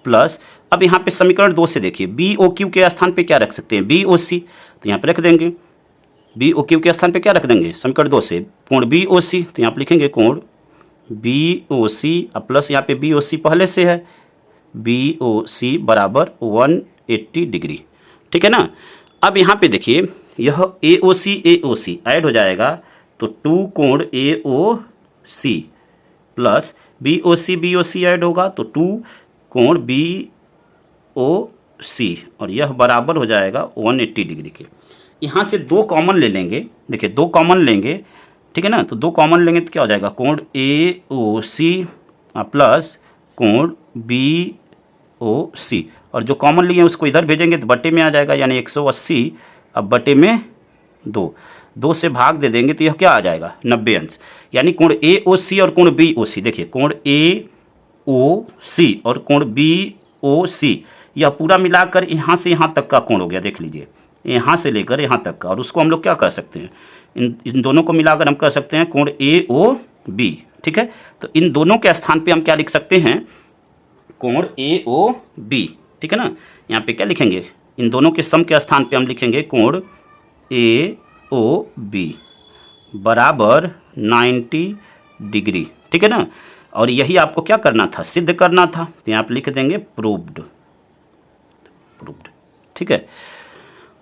plus, अब यहाँ पे समीकरण 2 से देखिए बी ओ क्यू के स्थान पे क्या रख सकते हैं, बी ओ सी, तो यहाँ पे रख देंगे बी ओ क्यू के स्थान पे क्या रख देंगे, समीकरण 2 से कोण बी ओ सी, तो यहाँ पे लिखेंगे कोण बी ओ सी प्लस यहाँ पे बी ओ सी पहले से है, बी ओ सी बराबर 180 डिग्री, ठीक है ना। अब यहाँ पे देखिए यह ए ओ सी ऐड हो जाएगा, तो 2 कोण ए ओ सी प्लस बी ओ सी ऐड होगा, तो 2 कोण बी ओ सी, और यह बराबर हो जाएगा 180 डिग्री के। यहाँ से 2 कॉमन ले लेंगे, देखिए 2 कॉमन लेंगे, ठीक है ना, तो 2 कॉमन लेंगे तो क्या हो जाएगा, कोण ए ओ सी प्लस कोण बी ओ सी, और जो कॉमन लिए उसको इधर भेजेंगे तो बटे में आ जाएगा, यानी 180, अब बटे में 2 से भाग दे देंगे तो यह क्या आ जाएगा, 90 अंश। यानी कोण ए ओ सी और कोण बी ओ सी, देखिए कोण ए ओ सी और कोण बी ओ सी, यह पूरा मिलाकर यहाँ से यहाँ तक का कोण हो गया, देख लीजिए यहाँ से लेकर यहाँ तक का, और उसको हम लोग क्या कर सकते हैं, इन दोनों को मिलाकर हम कह सकते हैं कोण ए ओ बी, ठीक है। तो इन दोनों के स्थान पे हम क्या लिख सकते हैं, कोण ए ओ बी, ठीक है ना। यहाँ पे क्या लिखेंगे, इन दोनों के सम के स्थान पे हम लिखेंगे कोण ए ओ बी बराबर 90 डिग्री, ठीक है ना। और यही आपको क्या करना था, सिद्ध करना था, तो यहाँ पे लिख देंगे प्रूव्ड, ठीक है।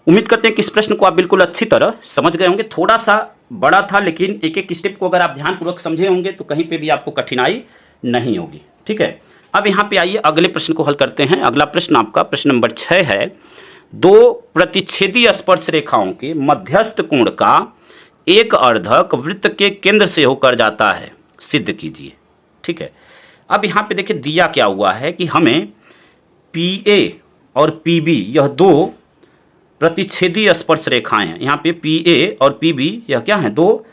उम्मीद करते हैं कि इस प्रश्न को आप बिल्कुल अच्छी तरह समझ गए होंगे। थोड़ा सा बड़ा था, लेकिन एक एक स्टेप को अगर आप ध्यानपूर्वक समझे होंगे तो कहीं पे भी आपको कठिनाई नहीं होगी। ठीक है, अब यहाँ पे आइए अगले प्रश्न को हल करते हैं। अगला प्रश्न आपका प्रश्न नंबर 6 है, दो प्रतिच्छेदी स्पर्श रेखाओं के मध्यस्थ कोण का एक अर्धक वृत्त के केंद्र से होकर जाता है, सिद्ध कीजिए। ठीक है, अब यहाँ पे देखिए दिया क्या हुआ है कि हमें PA और PB यह दो प्रतिच्छेदी स्पर्श रेखाएं हैं। यहाँ पे PA और PB यह क्या है, दो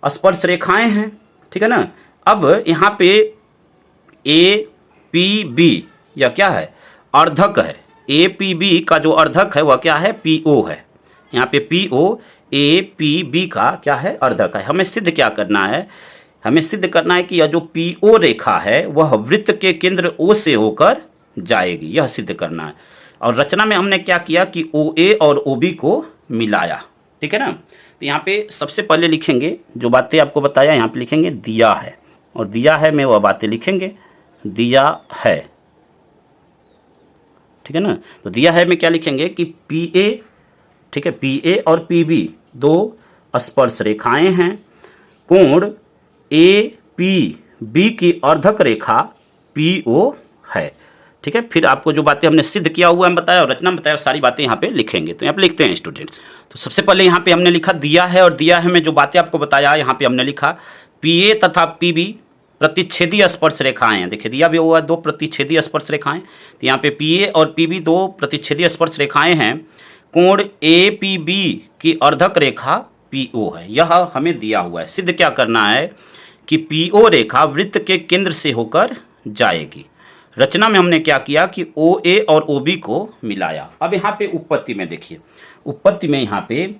स्पर्श रेखाएं हैं। ठीक है ना, अब यहाँ पे APB यह क्या है, अर्धक है। APB का जो अर्धक है वह क्या है, PO है। यहाँ पे PO APB का क्या है, अर्धक है। हमें सिद्ध क्या करना है, हमें सिद्ध करना है कि यह जो PO रेखा है वह वृत्त के केंद्र O से होकर जाएगी, यह सिद्ध करना है। और रचना में हमने क्या किया कि OA और OB को मिलाया। ठीक है ना, तो यहाँ पे सबसे पहले लिखेंगे जो बातें आपको बताया, यहाँ पे लिखेंगे दिया है, और दिया है में वह बातें लिखेंगे, दिया है। ठीक है ना, तो दिया है में क्या लिखेंगे कि PA, ठीक है, PA और PB दो स्पर्श रेखाएं हैं, कोण APB की अर्धक रेखा PO है। ठीक है, फिर आपको जो बातें हमने सिद्ध किया हुआ है बताया और रचना में बताया, सारी बातें यहाँ पे लिखेंगे। तो यहाँ पे लिखते हैं स्टूडेंट्स। तो सबसे पहले यहाँ पे हमने लिखा दिया है, और दिया है में जो बातें आपको बताया यहाँ पे हमने लिखा PA तथा PB प्रतिच्छेदी स्पर्श रेखाएं हैं। देखिए दिया भी हुआ है दो प्रतिच्छेदी स्पर्श रेखाएं, तो यहाँ पे PA और PB दो प्रतिच्छेदी स्पर्श रेखाएं हैं, कोण APB की अर्धक रेखा PO है, यह हमें दिया हुआ है। सिद्ध क्या करना है कि PO रेखा वृत्त के केंद्र से होकर जाएगी। रचना में हमने क्या किया कि OA और OB को मिलाया। अब यहाँ पे उत्पत्ति में देखिए, उत्पत्ति में यहाँ पे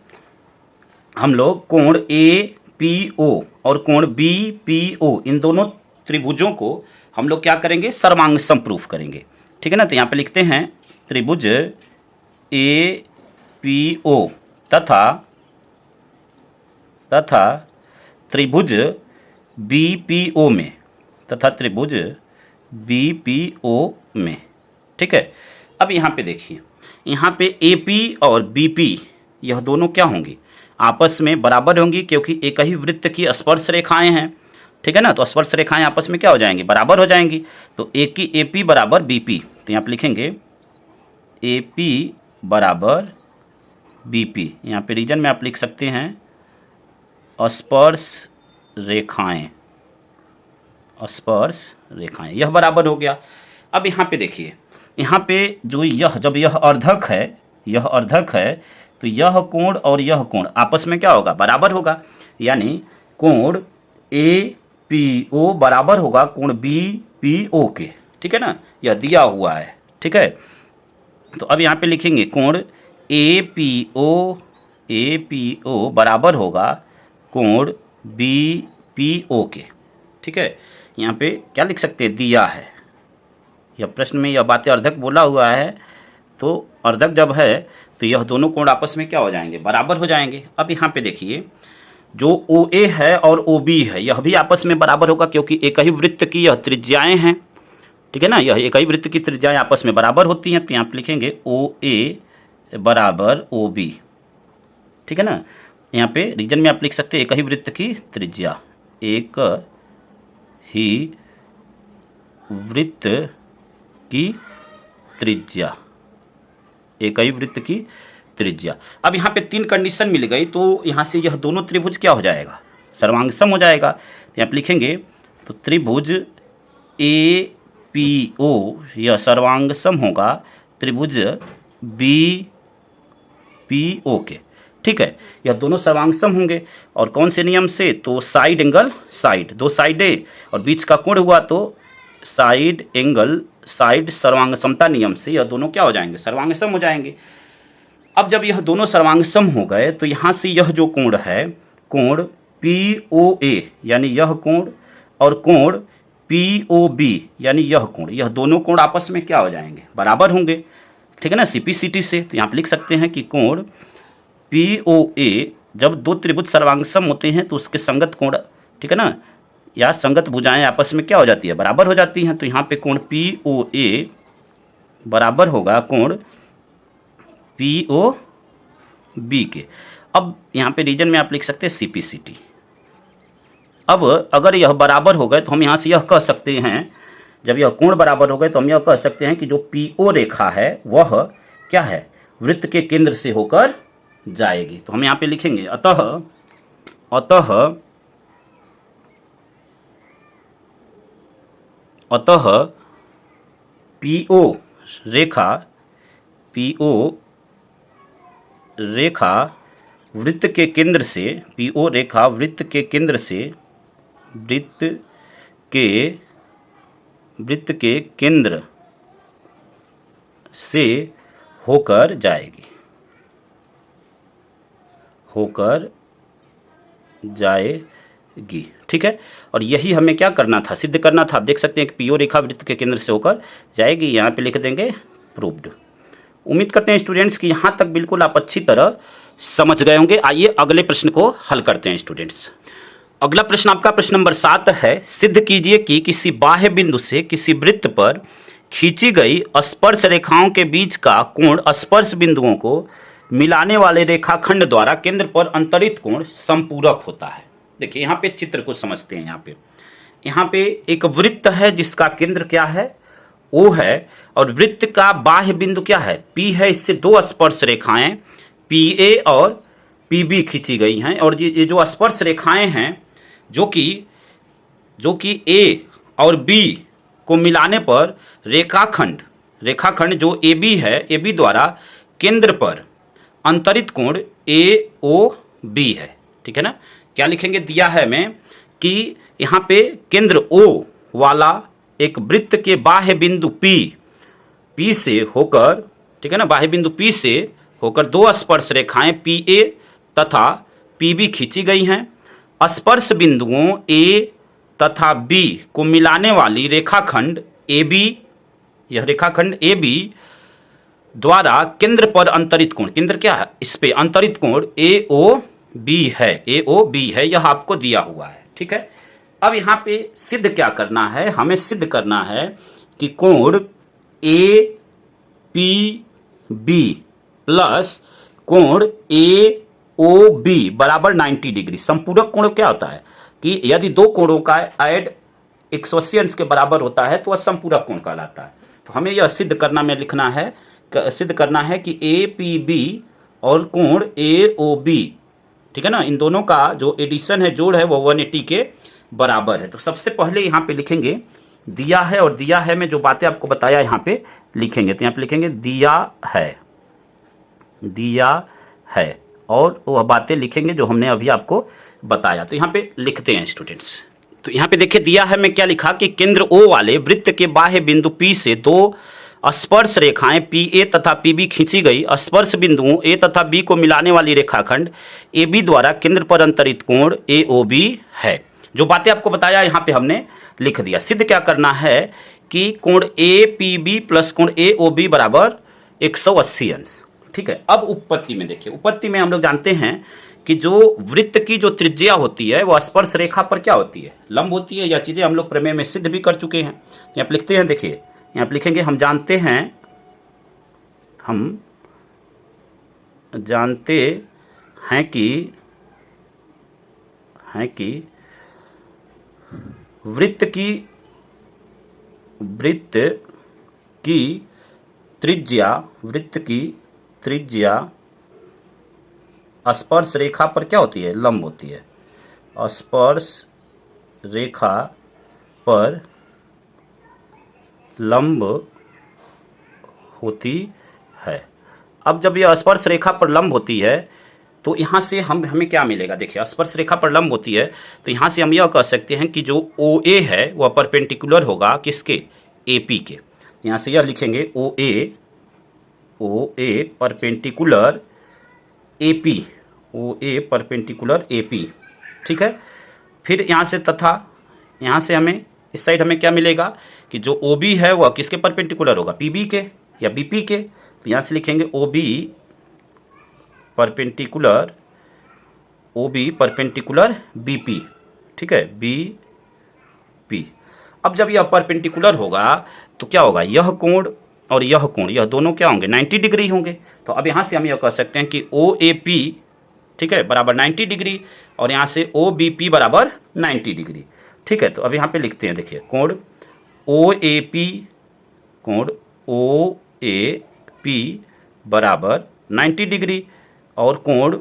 हम लोग कोण APO और कोण BPO इन दोनों त्रिभुजों को हम लोग क्या करेंगे, सर्वांग समप्रूफ करेंगे। ठीक है ना, तो यहाँ पे लिखते हैं त्रिभुज APO तथा त्रिभुज BPO में, तथा त्रिभुज BPO में। ठीक है, अब यहाँ पे देखिए, यहाँ पे AP और BP यह दोनों क्या होंगी, आपस में बराबर होंगी, क्योंकि एक ही वृत्त की स्पर्श रेखाएं हैं। ठीक है ना, तो स्पर्श रेखाएं आपस में क्या हो जाएंगी, बराबर हो जाएंगी। तो एक की AP बराबर BP, तो यहाँ पे लिखेंगे AP बराबर BP। यहाँ पे रीजन में आप लिख सकते हैं स्पर्श रेखाएं, स्पर्श रेखाएं, यह बराबर हो गया। अब यहाँ पे देखिए, यहाँ पे जो यह जब यह अर्धक है, यह अर्धक है, तो यह कोण और यह कोण आपस में क्या होगा, बराबर होगा। यानी कोण APO बराबर होगा कोण BPO के। ठीक है ना, यह दिया हुआ है। ठीक है, तो अब यहाँ पे लिखेंगे कोण APO बराबर होगा कोण BPO के। ठीक है, यहाँ पे क्या लिख सकते हैं, दिया है। यह प्रश्न में यह बातें अर्धक बोला हुआ है, तो अर्धक जब है तो यह दोनों कोण आपस में क्या हो जाएंगे, बराबर हो जाएंगे। अब यहाँ पे देखिए जो OA है और OB है यह भी आपस में बराबर होगा, क्योंकि एक ही वृत्त की यह त्रिज्याएं हैं। ठीक है ना, यह एक ही वृत्त की त्रिज्याएं आपस में बराबर होती हैं, तो यहाँ पे लिखेंगे OA बराबर OB। ठीक है ना, यहाँ पे रीजन में आप लिख सकते हैं एक ही वृत्त की त्रिज्या, एक ही वृत्त की त्रिज्या, एक ही वृत्त की त्रिज्या। अब यहाँ पे तीन कंडीशन मिल गई, तो यहाँ से यह दोनों त्रिभुज क्या हो जाएगा, सर्वांगसम हो जाएगा। तो यहाँ पे लिखेंगे तो त्रिभुज APO यह सर्वांगसम होगा त्रिभुज BPO के। ठीक है, यह दोनों सर्वांगसम होंगे, और कौन से नियम से, तो साइड एंगल साइड, दो साइडें और बीच का कोण हुआ, तो साइड एंगल साइड सर्वांगसमता नियम से यह दोनों क्या हो जाएंगे, सर्वांगसम हो जाएंगे। अब जब यह दोनों सर्वांगसम हो गए, तो यहाँ से यह जो कोण है, कोण POA यानी यह कोण, और कोण POB यानी यह कोण, यह दोनों कोण आपस में क्या हो जाएंगे, बराबर होंगे। ठीक है ना, CPCT से। तो यहाँ पे लिख सकते हैं कि कोण POA जब दो त्रिभुज सर्वांगसम होते हैं तो उसके संगत कोण, ठीक है ना, या संगत भुजाएं आपस में क्या हो जाती है, बराबर हो जाती हैं। तो यहाँ पे कोण POA बराबर होगा कोण POB के। अब यहाँ पे रीजन में आप लिख सकते हैं CPCT। अब अगर यह बराबर हो गए तो हम यहाँ से यह कह सकते हैं, जब यह कोण बराबर हो गए तो हम यह कह सकते हैं कि जो PO रेखा है वह क्या है, वृत्त के केंद्र से होकर जाएगी। तो हम यहाँ पे लिखेंगे अतः PO रेखा वृत्त के केंद्र से, PO रेखा वृत्त के केंद्र से, वृत्त के केंद्र से होकर जाएगी, ठीक है। और यही हमें क्या करना था, सिद्ध करना था। आप देख सकते हैं कि PO रेखा वृत्त के केंद्र से होकर जाएगी, यहाँ पे लिख देंगे प्रूव्ड। उम्मीद करते हैं स्टूडेंट्स कि यहाँ तक बिल्कुल आप अच्छी तरह समझ गए होंगे। आइए अगले प्रश्न को हल करते हैं स्टूडेंट्स। अगला प्रश्न आपका प्रश्न नंबर 7 है। सिद्ध कीजिए कि किसी बाह्य बिंदु से किसी वृत्त पर खींची गई स्पर्श रेखाओं के बीच का कोण स्पर्श बिंदुओं को मिलाने वाले रेखाखंड द्वारा केंद्र पर अंतरित कोण संपूरक होता है। देखिए यहाँ पे चित्र को समझते हैं। यहाँ पे एक वृत्त है जिसका केंद्र क्या है, O है, और वृत्त का बाह्य बिंदु क्या है, P है। इससे दो स्पर्श रेखाएं PA और PB खींची गई हैं, और ये जो स्पर्श रेखाएं हैं जो कि A और B को मिलाने पर रेखाखंड जो AB है, AB द्वारा केंद्र पर अंतरित कोण AOB है, ठीक है ना। क्या लिखेंगे, दिया है हमें कि यहाँ पे केंद्र O वाला एक वृत्त के बाह्य बिंदु P से होकर, ठीक है ना, बाह्य बिंदु P से होकर दो स्पर्श रेखाएं PA तथा PB खींची गई हैं। स्पर्श बिंदुओं A तथा B को मिलाने वाली रेखाखंड AB, यह रेखाखंड AB द्वारा केंद्र पर अंतरित कोण, केंद्र क्या है, इस पे अंतरित कोण AOB है, यह आपको दिया हुआ है, ठीक है। अब यहाँ पे सिद्ध क्या करना है, हमें सिद्ध करना है कि कोण APB प्लस कोण AOB बराबर 90 डिग्री। संपूरक कोण क्या होता है कि यदि दो कोणों का ऐड 180 अंश के बराबर होता है तो वह संपूरक कोण कहलाता है। तो हमें यह सिद्ध करना है कि APB और कोण AOB, ठीक है ना, इन दोनों का जो एडिशन है, जोड़ है, वो 180 के बराबर है। तो सबसे पहले यहाँ पे लिखेंगे दिया है, और दिया है में जो बातें आपको बताया यहाँ पे लिखेंगे। तो यहाँ पे लिखेंगे दिया है और वह बातें लिखेंगे जो हमने अभी आपको बताया। तो यहाँ पे लिखते हैं स्टूडेंट्स। तो यहाँ पे देखिए दिया है, मैं क्या लिखा कि केंद्र O वाले वृत्त के बाह्य बिंदु P से दो स्पर्श रेखाएं PA तथा PB खींची गई। स्पर्श बिंदुओं A तथा B को मिलाने वाली रेखाखंड AB द्वारा केंद्र पर अंतरित कोण AOB है। जो बातें आपको बताया यहाँ पे हमने लिख दिया। सिद्ध क्या करना है कि कोण APB प्लस कोण AOB बराबर 180 अंश, ठीक है। अब उपपत्ति में देखिए, उपपत्ति में हम लोग जानते हैं कि जो वृत्त की जो त्रिज्या होती है वह स्पर्श रेखा पर क्या होती है, लंब होती है। यह चीज़ें हम लोग प्रमेय में सिद्ध भी कर चुके हैं। यहाँ पे लिखते हैं, देखिए यहाँ पे लिखेंगे हम जानते हैं कि वृत्त की त्रिज्या स्पर्श रेखा पर क्या होती है, लंब होती है। स्पर्श रेखा पर लंब होती है। अब जब यह स्पर्श रेखा पर लंब होती है तो यहाँ से हमें क्या मिलेगा, देखिए स्पर्श रेखा पर लंब होती है तो यहाँ से हम यह कह सकते हैं कि जो OA है वह परपेंडिकुलर होगा किसके, AP के। यहाँ से यह लिखेंगे OA परपेंडिकुलर AP, ठीक है। फिर यहाँ से यहाँ से हमें इस साइड हमें क्या मिलेगा कि जो OB है वह किसके परपेंडिकुलर होगा, PB के या BP के। तो यहाँ से लिखेंगे OB परपेंडिकुलर BP, ठीक है, BP। अब जब यह परपेंडिकुलर होगा तो क्या होगा, यह कोण और यह कोण, यह दोनों क्या होंगे, 90 डिग्री होंगे। तो अब यहाँ से हम यह कह सकते हैं कि OAP ठीक है, बराबर 90 डिग्री, और यहाँ से ओ बी पी बराबर 90 डिग्री। ठीक है, तो अब यहाँ पे लिखते हैं, देखिए कोण ओ ए पी, कोण ओ ए पी बराबर 90 डिग्री, और कोण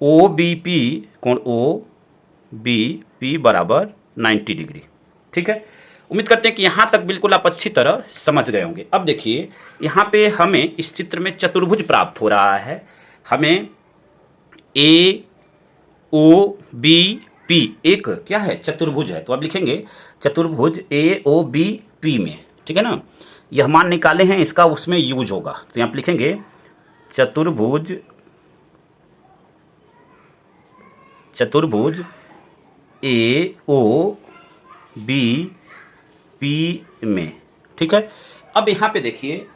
ओ बी पी, कोण ओ बी पी बराबर 90 डिग्री। ठीक है, उम्मीद करते हैं कि यहाँ तक बिल्कुल आप अच्छी तरह समझ गए होंगे। अब देखिए यहाँ पे हमें इस चित्र में चतुर्भुज प्राप्त हो रहा है। हमें ए ओ बी पी एक क्या है, चतुर्भुज है, तो अब लिखेंगे चतुर्भुज ए ओ बी पी में। ठीक है ना, यह मान निकाले हैं, इसका उसमें यूज होगा, तो यहाँ पे लिखेंगे चतुर्भुज ए ओ बी पी में। ठीक है, अब यहाँ पे देखिए,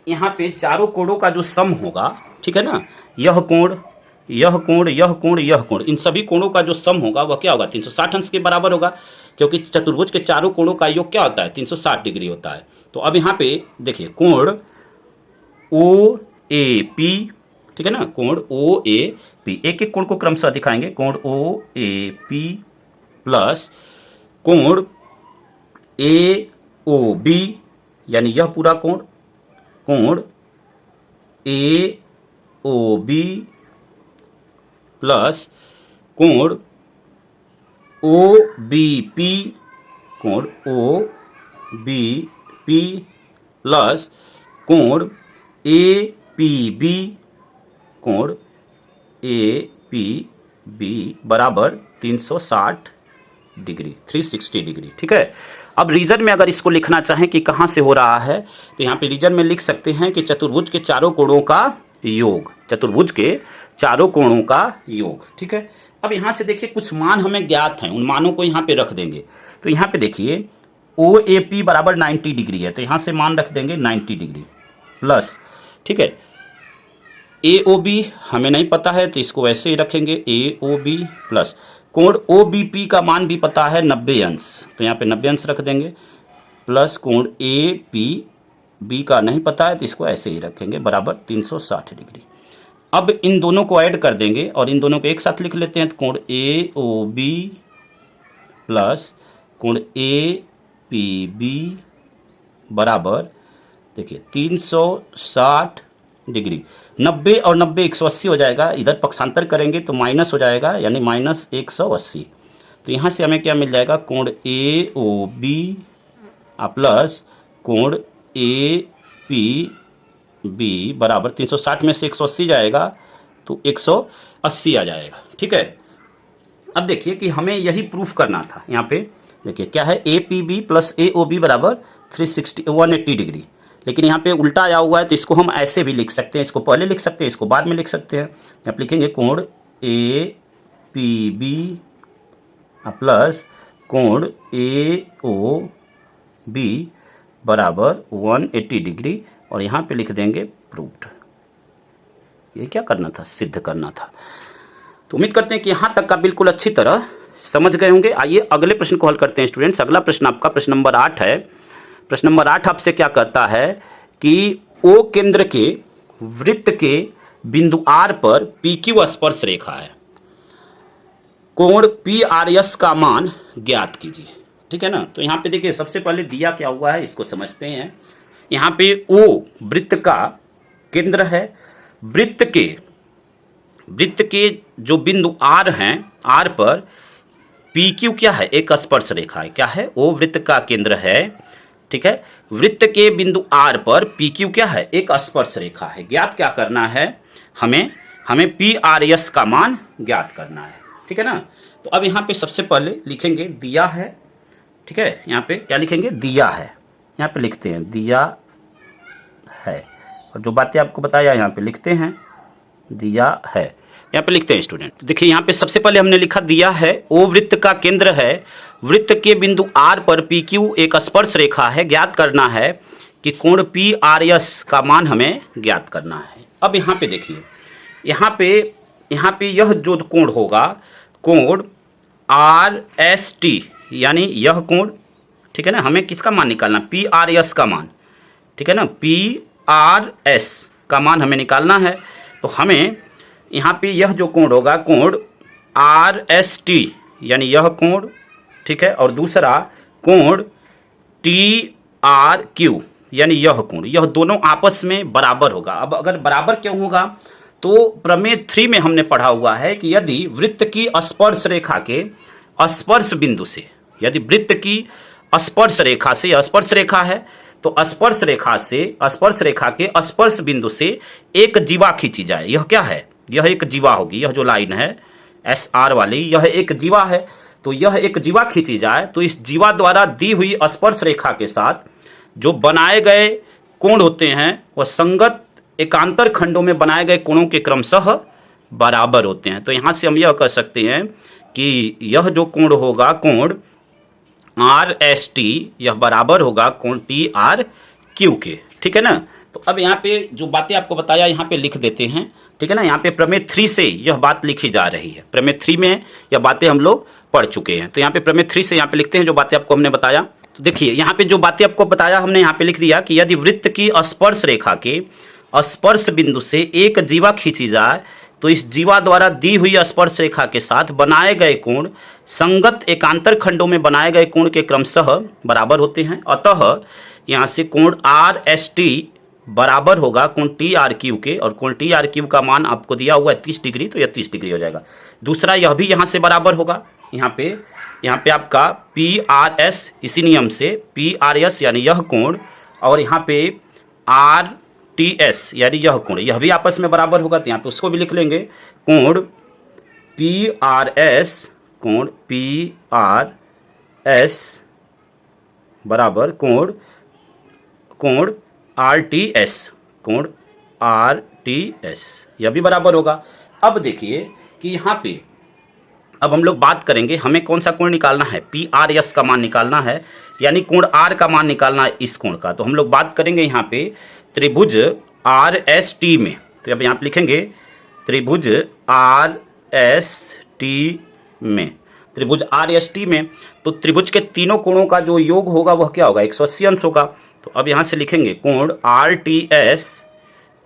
यहाँ पे चारों कोणों का जो सम होगा, ठीक है ना, यह कोण, यह कोण, यह कोण, यह कोण, इन सभी कोणों का जो सम होगा वह क्या होगा, 360 अंश के बराबर होगा, क्योंकि चतुर्भुज के चारों कोणों का योग क्या होता है, 360 डिग्री होता है। तो अब यहाँ पे देखिए कोण ओ ए पी, ठीक है ना, कोण ओ ए पी, एक एक कोण को क्रमशः दिखाएंगे, कोण ओ ए पी प्लस कोण ए ओ बी, यानी यह पूरा कोण, कोण ए ओ बी प्लस कोण ओ बी पी, कोण ओ बी पी प्लस कोण ए पी बी, कोण ए पी बी बराबर 360 डिग्री, 360 डिग्री। ठीक है, अब रीजन में अगर इसको लिखना चाहें कि कहाँ से हो रहा है, तो यहाँ पे रीजन में लिख सकते हैं कि चतुर्भुज के चारों कोणों का योग, चतुर्भुज के चारों कोणों का योग। ठीक है, अब यहाँ से देखिए कुछ मान हमें ज्ञात हैं, उन मानों को यहाँ पे रख देंगे। तो यहाँ पे देखिए ओ ए पी बराबर 90 डिग्री है, तो यहाँ से मान रख देंगे 90 डिग्री प्लस, ठीक है, ए ओ बी हमें नहीं पता है तो इसको ऐसे ही रखेंगे, ए ओ बी प्लस कोण ओ बी पी का मान भी पता है 90 अंश, तो यहाँ पे 90 अंश रख देंगे, प्लस कोण ए पी बी का नहीं पता है तो इसको ऐसे ही रखेंगे, बराबर 360 डिग्री। अब इन दोनों को ऐड कर देंगे और इन दोनों को एक साथ लिख लेते हैं, तो कोण ए ओ बी प्लस कोण ए पी बी बराबर देखिए 360 डिग्री। 90 और 90 180 हो जाएगा, इधर पक्षांतर करेंगे तो माइनस हो जाएगा, यानी माइनस 180। तो यहाँ से हमें क्या मिल जाएगा, कोण ए ओ बी प्लस कोण ए पी बी बराबर 360 में से 180 जाएगा तो 180 आ जाएगा। ठीक है, अब देखिए कि हमें यही प्रूफ करना था। यहाँ पे देखिए क्या है, A P B plus A O B बराबर 180 डिग्री, लेकिन यहाँ पे उल्टा आया हुआ है तो इसको हम ऐसे भी लिख सकते हैं, इसको पहले लिख सकते हैं, इसको बाद में लिख सकते हैं। यहाँ पे लिखेंगे कोण ए पी बी प्लस कोण ए ओ बी बराबर 180 डिग्री, और यहाँ पे लिख देंगे प्रूव्ड। ये क्या करना था, सिद्ध करना था। तो उम्मीद करते हैं कि यहाँ तक का बिल्कुल अच्छी तरह समझ गए होंगे। आइए अगले प्रश्न को हल करते हैं स्टूडेंट्स। अगला प्रश्न आपका प्रश्न नंबर 8 है। प्रश्न नंबर 8 आपसे क्या कहता है कि ओ केंद्र के वृत्त के बिंदु आर पर पी क्यू स्पर्श रेखा है, कोण पी आर एस का मान ज्ञात कीजिए। ठीक है ना, तो यहाँ पे देखिए सबसे पहले दिया क्या हुआ है इसको समझते हैं। यहाँ पे ओ वृत्त का केंद्र है, वृत्त के जो बिंदु आर हैं, आर पर पी क्यू क्या है, एक स्पर्श रेखा है। क्या है, ओ वृत्त का केंद्र है, ठीक है, वृत्त के बिंदु आर पर पी क्यू क्या है, एक स्पर्श रेखा है। ज्ञात क्या करना है, हमें पी आर एस का मान ज्ञात करना है। ठीक है ना, तो अब यहाँ पे सबसे पहले लिखेंगे दिया है। ठीक है, यहाँ पे क्या लिखेंगे, दिया है, यहाँ पे लिखते हैं दिया है, और जो बातें आपको बताया यहाँ पे लिखते हैं दिया है, यहाँ पे लिखते हैं स्टूडेंट। देखिए यहाँ पे सबसे पहले हमने लिखा दिया है, ओ वृत्त का केंद्र है, वृत्त के बिंदु आर पर पी क्यू एक स्पर्श रेखा है। ज्ञात करना है कि कोण पी आर एस का मान हमें ज्ञात करना है। अब यहाँ पे देखिए, यहाँ पे यह जो कोण होगा, कोण आर एस टी, यानी यह कोण, ठीक है ना, हमें किसका मान निकालना, पी आर एस का मान। ठीक है ना, पी आर एस का मान हमें निकालना है। तो हमें यहाँ पे यह जो कोण होगा कोण RST यानी यह कोण, ठीक है, और दूसरा कोण TRQ यानी यह कोण, यह दोनों आपस में बराबर होगा। अब अगर बराबर क्यों होगा, तो प्रमेय 3 में हमने पढ़ा हुआ है कि यदि वृत्त की स्पर्श रेखा के स्पर्श बिंदु से, यदि वृत्त की स्पर्श रेखा से, यह स्पर्श रेखा है, तो स्पर्श रेखा से, स्पर्श रेखा के स्पर्श बिंदु से एक जीवा खींची जाए, यह क्या है, यह एक जीवा होगी, यह जो लाइन है SR वाली, यह एक जीवा है, तो यह एक जीवा खींची जाए, तो इस जीवा द्वारा दी हुई स्पर्श रेखा के साथ जो बनाए गए कोण होते हैं वह संगत एकांतर खंडों में बनाए गए कोणों के क्रमशः बराबर होते हैं। तो यहाँ से हम यह कह सकते हैं कि यह जो कोण होगा कोण RST, यह बराबर होगा कोण TRQ के, ठीक है ना। तो अब यहाँ पे जो बातें आपको बताया यहाँ पे लिख देते हैं, ठीक है ना। यहाँ पे प्रमेय 3 से यह बात लिखी जा रही है, प्रमेय 3 में यह बातें हम लोग पढ़ चुके हैं। तो यहाँ पे प्रमेय 3 से यहाँ पे लिखते हैं जो बातें आपको हमने बताया। तो देखिए यहाँ पे जो बातें आपको बताया हमने यहाँ पे लिख दिया कि यदि वृत्त की स्पर्श रेखा के स्पर्श बिंदु से एक जीवा खींची जाए, तो इस जीवा द्वारा दी हुई स्पर्श रेखा के साथ बनाए गए कोण संगत एकांतर खंडों में बनाए गए कोण के क्रमशः बराबर होते हैं। अतः यहाँ से कोण RST बराबर होगा कोण TRQ के, और कोण TRQ का मान आपको दिया हुआ है 30 डिग्री, तो यह 30 डिग्री हो जाएगा। दूसरा यह भी यहाँ से बराबर होगा, यहाँ पे आपका PRS, इसी नियम से PRS यानी यह कोण, और यहाँ पे RTS यानी यह कोण, यह भी आपस में बराबर होगा, तो यहाँ पे उसको भी लिख लेंगे कोण PRS, कोण PRS बराबर कोण RTS, कोण RTS, यह भी बराबर होगा। अब देखिए कि यहाँ पे अब हम लोग बात करेंगे, हमें कौन सा कोण निकालना है, PRS का मान निकालना है, यानी कोण R का मान निकालना है इस कोण का। तो हम लोग बात करेंगे यहाँ पे त्रिभुज RST में। तो अब यहाँ पे लिखेंगे त्रिभुज RST में, त्रिभुज RST में, तो त्रिभुज के तीनों कोणों का जो योग होगा वह क्या होगा, 180 अंश होगा। तो अब यहाँ से लिखेंगे कोण RTS,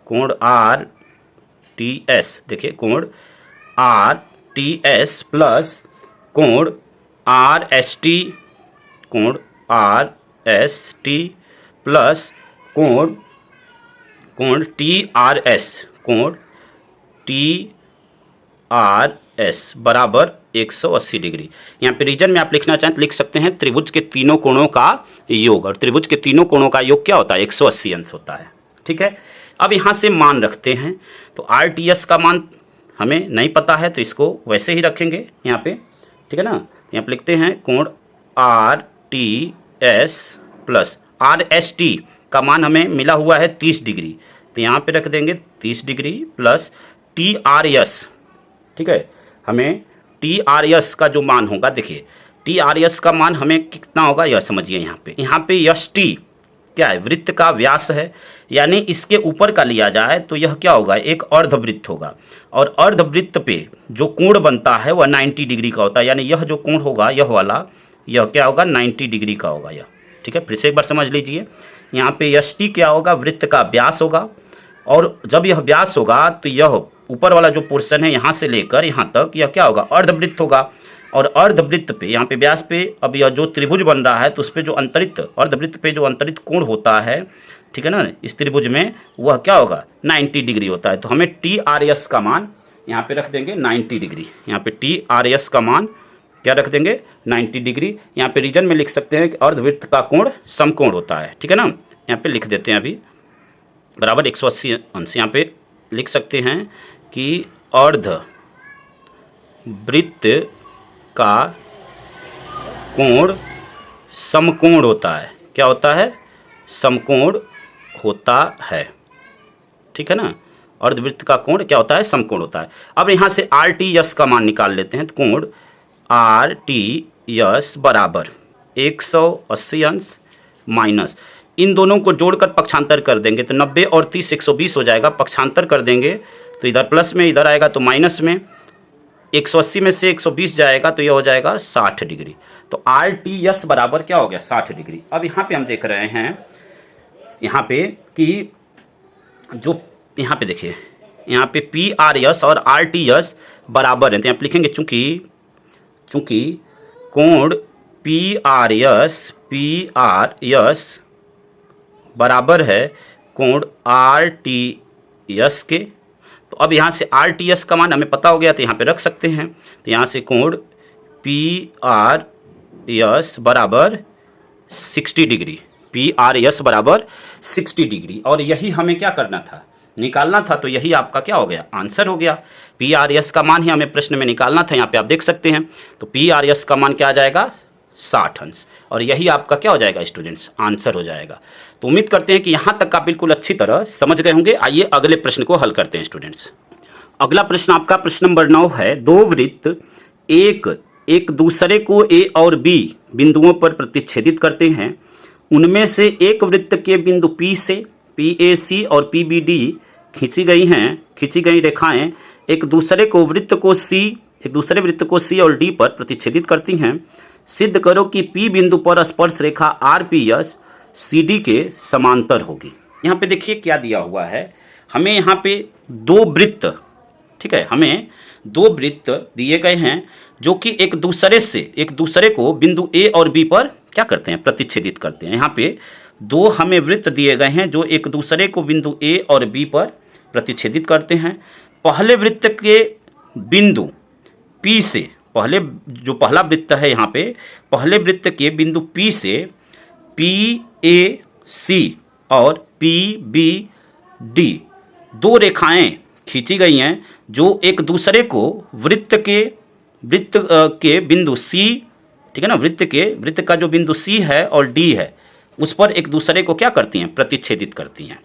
कोण RTS, देखिए कोण RTS प्लस कोण RST, कोण RST प्लस कोण TRS, कोण TRS बराबर 180 डिग्री। यहाँ पे रीजन में आप लिखना चाहें तो लिख सकते हैं त्रिभुज के तीनों कोणों का योग, और त्रिभुज के तीनों कोणों का योग क्या होता है, 180 अंश होता है, ठीक है। अब यहाँ से मान रखते हैं, तो RTS का मान हमें नहीं पता है, तो इसको वैसे ही रखेंगे यहाँ पे, ठीक है ना। यहाँ पे लिखते हैं कोण RTS प्लस RST का मान हमें मिला हुआ है 30 डिग्री, तो यहाँ पे रख देंगे 30 डिग्री प्लस TRS, ठीक है। हमें TRS का जो मान होगा, देखिए TRS का मान हमें कितना होगा यह समझिए। यहाँ पे ST क्या है, वृत्त का व्यास है, यानी इसके ऊपर का लिया जाए तो यह क्या होगा, एक अर्धवृत्त होगा, और अर्धवृत्त पे जो कोण बनता है वह 90 डिग्री का होता है, यानी यह जो कोण होगा यह वाला, यह क्या होगा 90 डिग्री का होगा यह, ठीक है। फिर से एक बार समझ लीजिए, यहाँ पे ST क्या होगा, वृत्त का व्यास होगा, और जब यह व्यास होगा तो यह ऊपर वाला जो पोर्शन है यहाँ से लेकर यहाँ तक यह क्या होगा, अर्धवृत्त होगा, और अर्धवृत्त पे यहाँ पे व्यास पे अब यह जो त्रिभुज बन रहा है तो उस पर जो अंतरित, अर्धवृत्त पे जो अंतरित कोण होता है, ठीक है ना, इस त्रिभुज में वह क्या होगा 90 डिग्री होता है। तो हमें TRS का मान यहाँ पे रख देंगे 90 डिग्री, यहाँ पे TRS का मान क्या रख देंगे 90 डिग्री। यहाँ पे रीजन में लिख सकते हैं कि अर्धवृत्त का कोण समकोण होता है, ठीक है ना। यहाँ पे लिख देते हैं अभी बराबर 180 अंश, यहाँ पे लिख सकते हैं कि अर्धवृत्त का कोण समकोण होता है, क्या होता है, समकोण होता है, ठीक है ना। अर्धवृत्त का कोण क्या होता है, समकोण होता है। अब यहाँ से RTS का मान निकाल लेते हैं, तो कोण RTS बराबर 180 अंश माइनस, इन दोनों को जोड़कर पक्षांतर कर देंगे तो 90 और 30 120 हो जाएगा, पक्षांतर कर देंगे तो इधर प्लस में, इधर आएगा तो माइनस में, 180 में से 120 जाएगा तो यह हो जाएगा 60 डिग्री। तो RTS बराबर क्या हो गया 60 डिग्री। अब यहाँ पे हम देख रहे हैं यहाँ पे कि जो यहाँ पे देखिए यहाँ पे पी आर एस और आर टी एस बराबर है, तो यहाँ पे लिखेंगे चूंकि कोण पी आर एस बराबर है कोण आर टी एस के। तो अब यहाँ से आर टी एस का मान हमें पता हो गया, तो यहाँ पे रख सकते हैं। तो यहाँ से कोण पी आर एस बराबर 60 डिग्री, पी आर एस बराबर 60 डिग्री। और यही हमें क्या करना था, निकालना था। तो यही आपका क्या हो गया, आंसर हो गया। पी आर एस का मान ही हमें प्रश्न में निकालना था। यहाँ पे आप देख सकते हैं, तो पी आर एस का मान क्या आ जाएगा, 60 अंश। और यही आपका क्या हो जाएगा स्टूडेंट्स, आंसर हो जाएगा। तो उम्मीद करते हैं कि यहाँ तक आप बिल्कुल अच्छी तरह समझ गए होंगे। आइए अगले प्रश्न को हल करते हैं स्टूडेंट्स। अगला प्रश्न आपका प्रश्न नंबर 9 है। दो वृत्त एक दूसरे को ए और बी बिंदुओं पर प्रतिच्छेदित करते हैं। उनमें से एक वृत्त के बिंदु पी से पी ए सी और पी बी डी खींची गई रेखाएं एक दूसरे वृत्त को सी और डी पर प्रतिच्छेदित करती हैं। सिद्ध करो कि पी बिंदु पर स्पर्श रेखा R P S C D के समांतर होगी। यहाँ पे देखिए क्या दिया हुआ है, हमें यहाँ पे दो वृत्त, ठीक है, हमें दो वृत्त दिए गए हैं जो कि एक दूसरे को बिंदु ए और बी पर क्या करते हैं, प्रतिच्छेदित करते हैं। यहाँ पे दो हमें वृत्त दिए गए हैं जो एक दूसरे को बिंदु ए और बी पर प्रतिच्छेदित करते हैं। पहले वृत्त के बिंदु पी से, पहला वृत्त है यहाँ पे, पहले वृत्त के बिंदु पी से पी ए सी और पी बी डी दो रेखाएं खींची गई हैं जो एक दूसरे को वृत्त के बिंदु सी, ठीक है ना, वृत्त का जो बिंदु सी है और डी है उस पर एक दूसरे को क्या करती हैं, प्रतिच्छेदित करती हैं।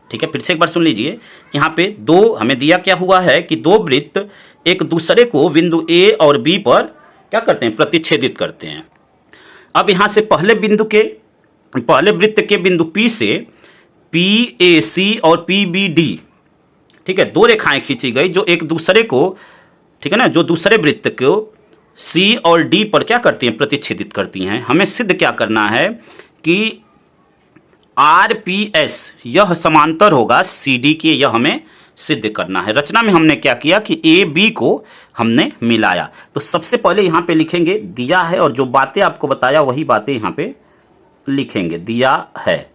ठीक है, फिर से एक बार सुन लीजिए। यहाँ पे दो हमें दिया क्या हुआ है कि दो वृत्त एक दूसरे को बिंदु ए और बी पर क्या करते हैं, प्रतिच्छेदित करते हैं। अब यहाँ से पहले वृत्त के बिंदु पी से पी ए सी और पी बी डी, ठीक है, दो रेखाएं खींची गई जो एक दूसरे को, ठीक है ना, जो दूसरे वृत्त को सी और डी पर क्या करती हैं, प्रतिच्छेदित करती हैं। हमें सिद्ध क्या करना है कि आर पी एस यह समांतर होगा सी डी के, यह हमें सिद्ध करना है। रचना में हमने क्या किया कि ए बी को हमने मिलाया। तो सबसे पहले यहाँ पे लिखेंगे दिया है, और जो बातें आपको बताया वही बातें यहाँ पे लिखेंगे, दिया है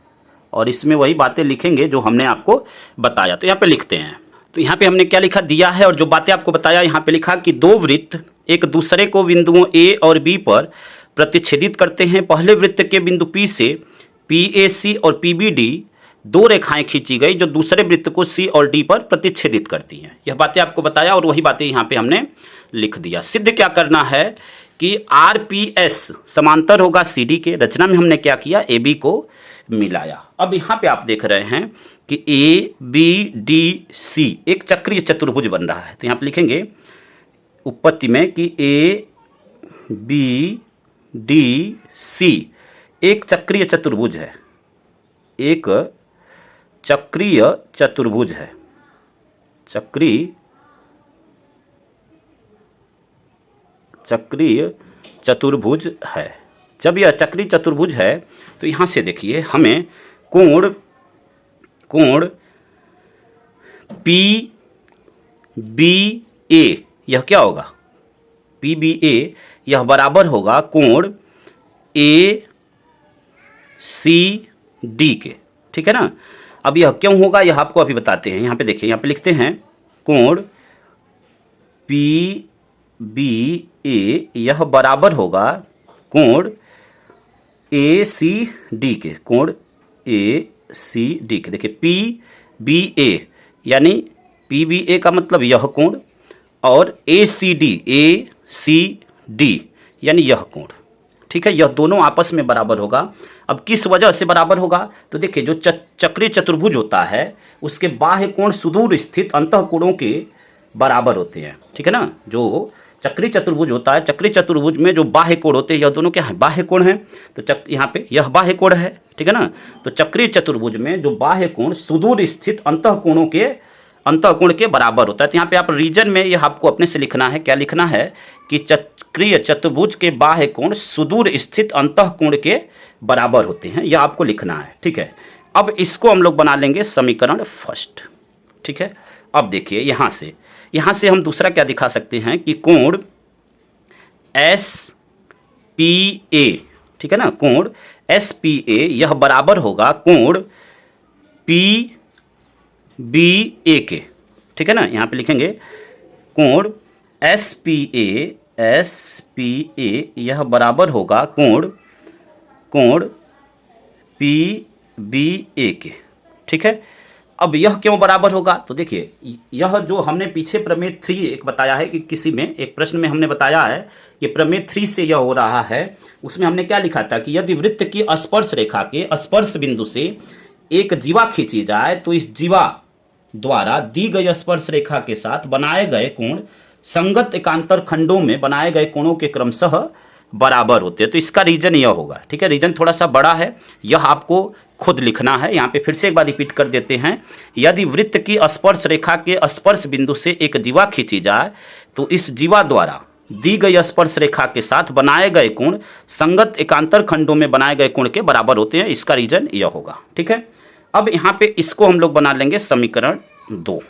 और इसमें वही बातें लिखेंगे जो हमने आपको बताया। तो यहाँ पे लिखते हैं, तो यहाँ पे हमने क्या लिखा, दिया है और जो बातें आपको बताया। यहाँ पे लिखा कि दो वृत्त एक दूसरे को बिंदुओं ए और बी पर प्रतिच्छेदित करते हैं। पहले वृत्त के बिंदु पी से पी ए सी और पी बी डी दो रेखाएं खींची गई जो दूसरे वृत्त को सी और डी पर प्रतिच्छेदित करती हैं। यह बातें आपको बताया और वही बातें यहाँ पे हमने लिख दिया। सिद्ध क्या करना है कि आर पी एस समांतर होगा सी डी के। रचना में हमने क्या किया, ए बी को मिलाया। अब यहाँ पे आप देख रहे हैं कि ए बी डी सी एक चक्रीय चतुर्भुज बन रहा है। तो यहाँ पे लिखेंगे उत्पत्ति में कि ए बी डी सी एक चक्रीय चतुर्भुज है, एक चक्रीय चतुर्भुज है, चक्रीय चतुर्भुज है। जब यह चक्रीय चतुर्भुज है तो यहाँ से देखिए हमें कोण पी बी ए, यह क्या होगा, पी बी ए यह बराबर होगा कोण ए सी डी के। ठीक है ना। अब यह क्यों होगा यह आपको अभी बताते हैं। यहाँ पे देखिए, यहाँ पे लिखते हैं कोण पी बी ए यह बराबर होगा कोण ए सी डी के, कोण ए सी डी के। देखिए पी बी ए यानी पी बी ए का मतलब यह कोण और ए सी डी यानी यह कोण। ठीक है, यह दोनों आपस में बराबर होगा। अब किस वजह से बराबर होगा, तो देखिए जो चक्रीय चतुर्भुज होता है उसके बाह्य कोण सुदूर स्थित अंतः कोणों के बराबर होते हैं। ठीक है ना, जो चक्रीय चतुर्भुज होता है, चक्रीय चतुर्भुज में जो बाह्य कोण होते हैं यह दोनों क्या है, बाह्य कोण है। तो यहाँ पे यह बाह्य कोण है। ठीक है ना, तो चक्रीय चतुर्भुज में जो बाह्य कोण सुदूर स्थित अंतः कोण के बराबर होता है। तो यहाँ पे आप रीजन में यह आपको अपने से लिखना है। क्या लिखना है कि चक्रीय चतुर्भुज के बाह्य कोण सुदूर स्थित अंतः कोण के बराबर होते हैं, यह आपको लिखना है। ठीक है, अब इसको हम लोग बना लेंगे समीकरण फर्स्ट। ठीक है, अब देखिए यहाँ से हम दूसरा क्या दिखा सकते हैं कि कोण एस पी ए, ठीक है ना, कोण एस पी ए यह बराबर होगा कोण पी बी ए के, ठीक है ना। यहाँ पे लिखेंगे कोण एस पी ए यह बराबर होगा कोण पी बी ए के, ठीक है। अब यह क्यों बराबर होगा, तो देखिए यह जो हमने पीछे प्रमेय 3 एक बताया है कि किसी में एक प्रश्न में हमने बताया है कि प्रमेय 3 से यह हो रहा है। उसमें हमने क्या लिखा था कि यदि वृत्त की स्पर्श रेखा के स्पर्श बिंदु से एक जीवा खींची जाए तो इस जीवा द्वारा दी गई स्पर्श रेखा के साथ बनाए गए कोण संगत एकांतर खंडों में बनाए गए कोणों के क्रमशः बराबर होते हैं। तो इसका रीजन यह होगा, ठीक है। रीजन थोड़ा सा बड़ा है, यह आपको खुद लिखना है। यहाँ पे फिर से एक बार रिपीट कर देते हैं। यदि वृत्त की स्पर्श रेखा के स्पर्श बिंदु से एक जीवा खींची जाए तो इस जीवा द्वारा दी गई स्पर्श रेखा के साथ बनाए गए कोण संगत एकांतर खंडों में बनाए गए कोण के बराबर होते हैं। इसका रीजन यह होगा, ठीक है। अब यहाँ पे इसको हम लोग बना लेंगे समीकरण 2,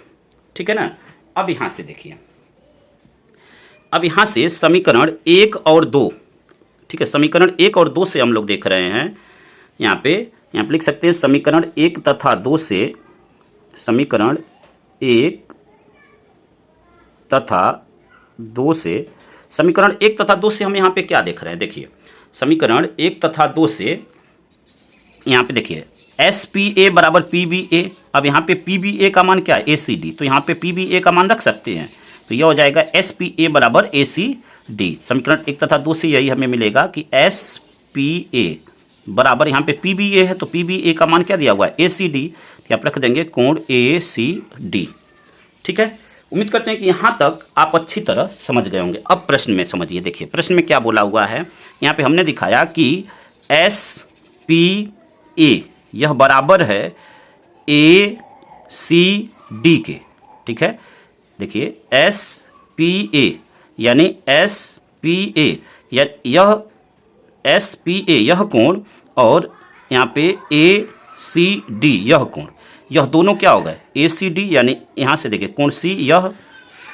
ठीक है ना। अब यहाँ से देखिए, अब यहाँ से समीकरण 1 और 2, ठीक है, समीकरण 1 और 2 से हम लोग देख रहे हैं। यहाँ पे लिख सकते हैं समीकरण 1 तथा 2 से, समीकरण 1 तथा 2 से, समीकरण 1 तथा 2 से हम यहाँ पे क्या देख रहे हैं, देखिए समीकरण 1 तथा 2 से यहाँ पे देखिए एस पी ए बराबर पी बी ए। अब यहाँ पे पी बी ए का मान क्या है, ए सी डी, तो यहाँ पे पी बी ए का मान रख सकते हैं। तो यह हो जाएगा एस पी ए बराबर ए सी डी। समीकरण 1 तथा 2 से यही हमें मिलेगा कि एस पी ए बराबर, यहाँ पे पी बी ए है तो पी बी ए का मान क्या दिया हुआ है, ए सी डी, तो आप रख देंगे कोण ए सी डी, ठीक है। उम्मीद करते हैं कि यहाँ तक आप अच्छी तरह समझ गए होंगे। अब प्रश्न में समझिए, देखिए प्रश्न में क्या बोला हुआ है। यहाँ पे हमने दिखाया कि एस पी ए यह बराबर है ए सी डी के, ठीक है। देखिए एस पी ए यानी एस पी ए यह एस पी ए यह कोण और यहाँ पे ए सी डी यह कोण, यह दोनों क्या हो गए ए सी डी, यानी यहाँ से देखिए कोण सी यह,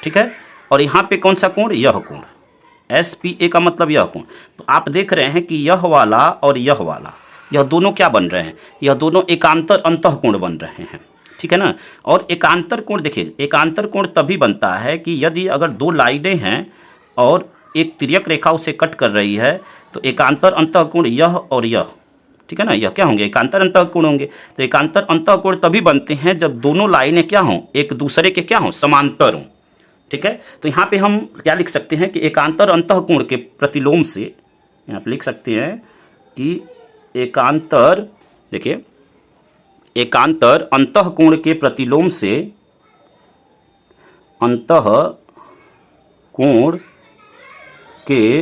ठीक है, और यहाँ पे कौन सा कोण, यह कोण, एस पी ए का मतलब यह कोण। तो आप देख रहे हैं कि यह वाला और यह वाला, यह दोनों क्या बन रहे हैं, यह दोनों एकांतर अंतःकोण बन रहे हैं, ठीक है ना। और एकांतर कोण, देखिए एकांतर कोण तभी बनता है कि यदि अगर दो लाइनें हैं और एक तिर्यक रेखा उसे कट कर रही है तो एकांतर अंतःकोण यह और यह, ठीक है ना, यह क्या होंगे, एकांतर अंतःकोण होंगे। तो एकांतर अंतःकोण तभी बनते हैं जब दोनों लाइनें क्या हों, एक दूसरे के क्या हों, समांतर हों, ठीक है। तो यहाँ पे हम क्या लिख सकते हैं कि एकांतर अंतःकोण के प्रतिलोम से यहाँ पे लिख सकते हैं कि एकांतर, देखिए एकांतर अंतःकोण के प्रतिलोम से अंतःकोण के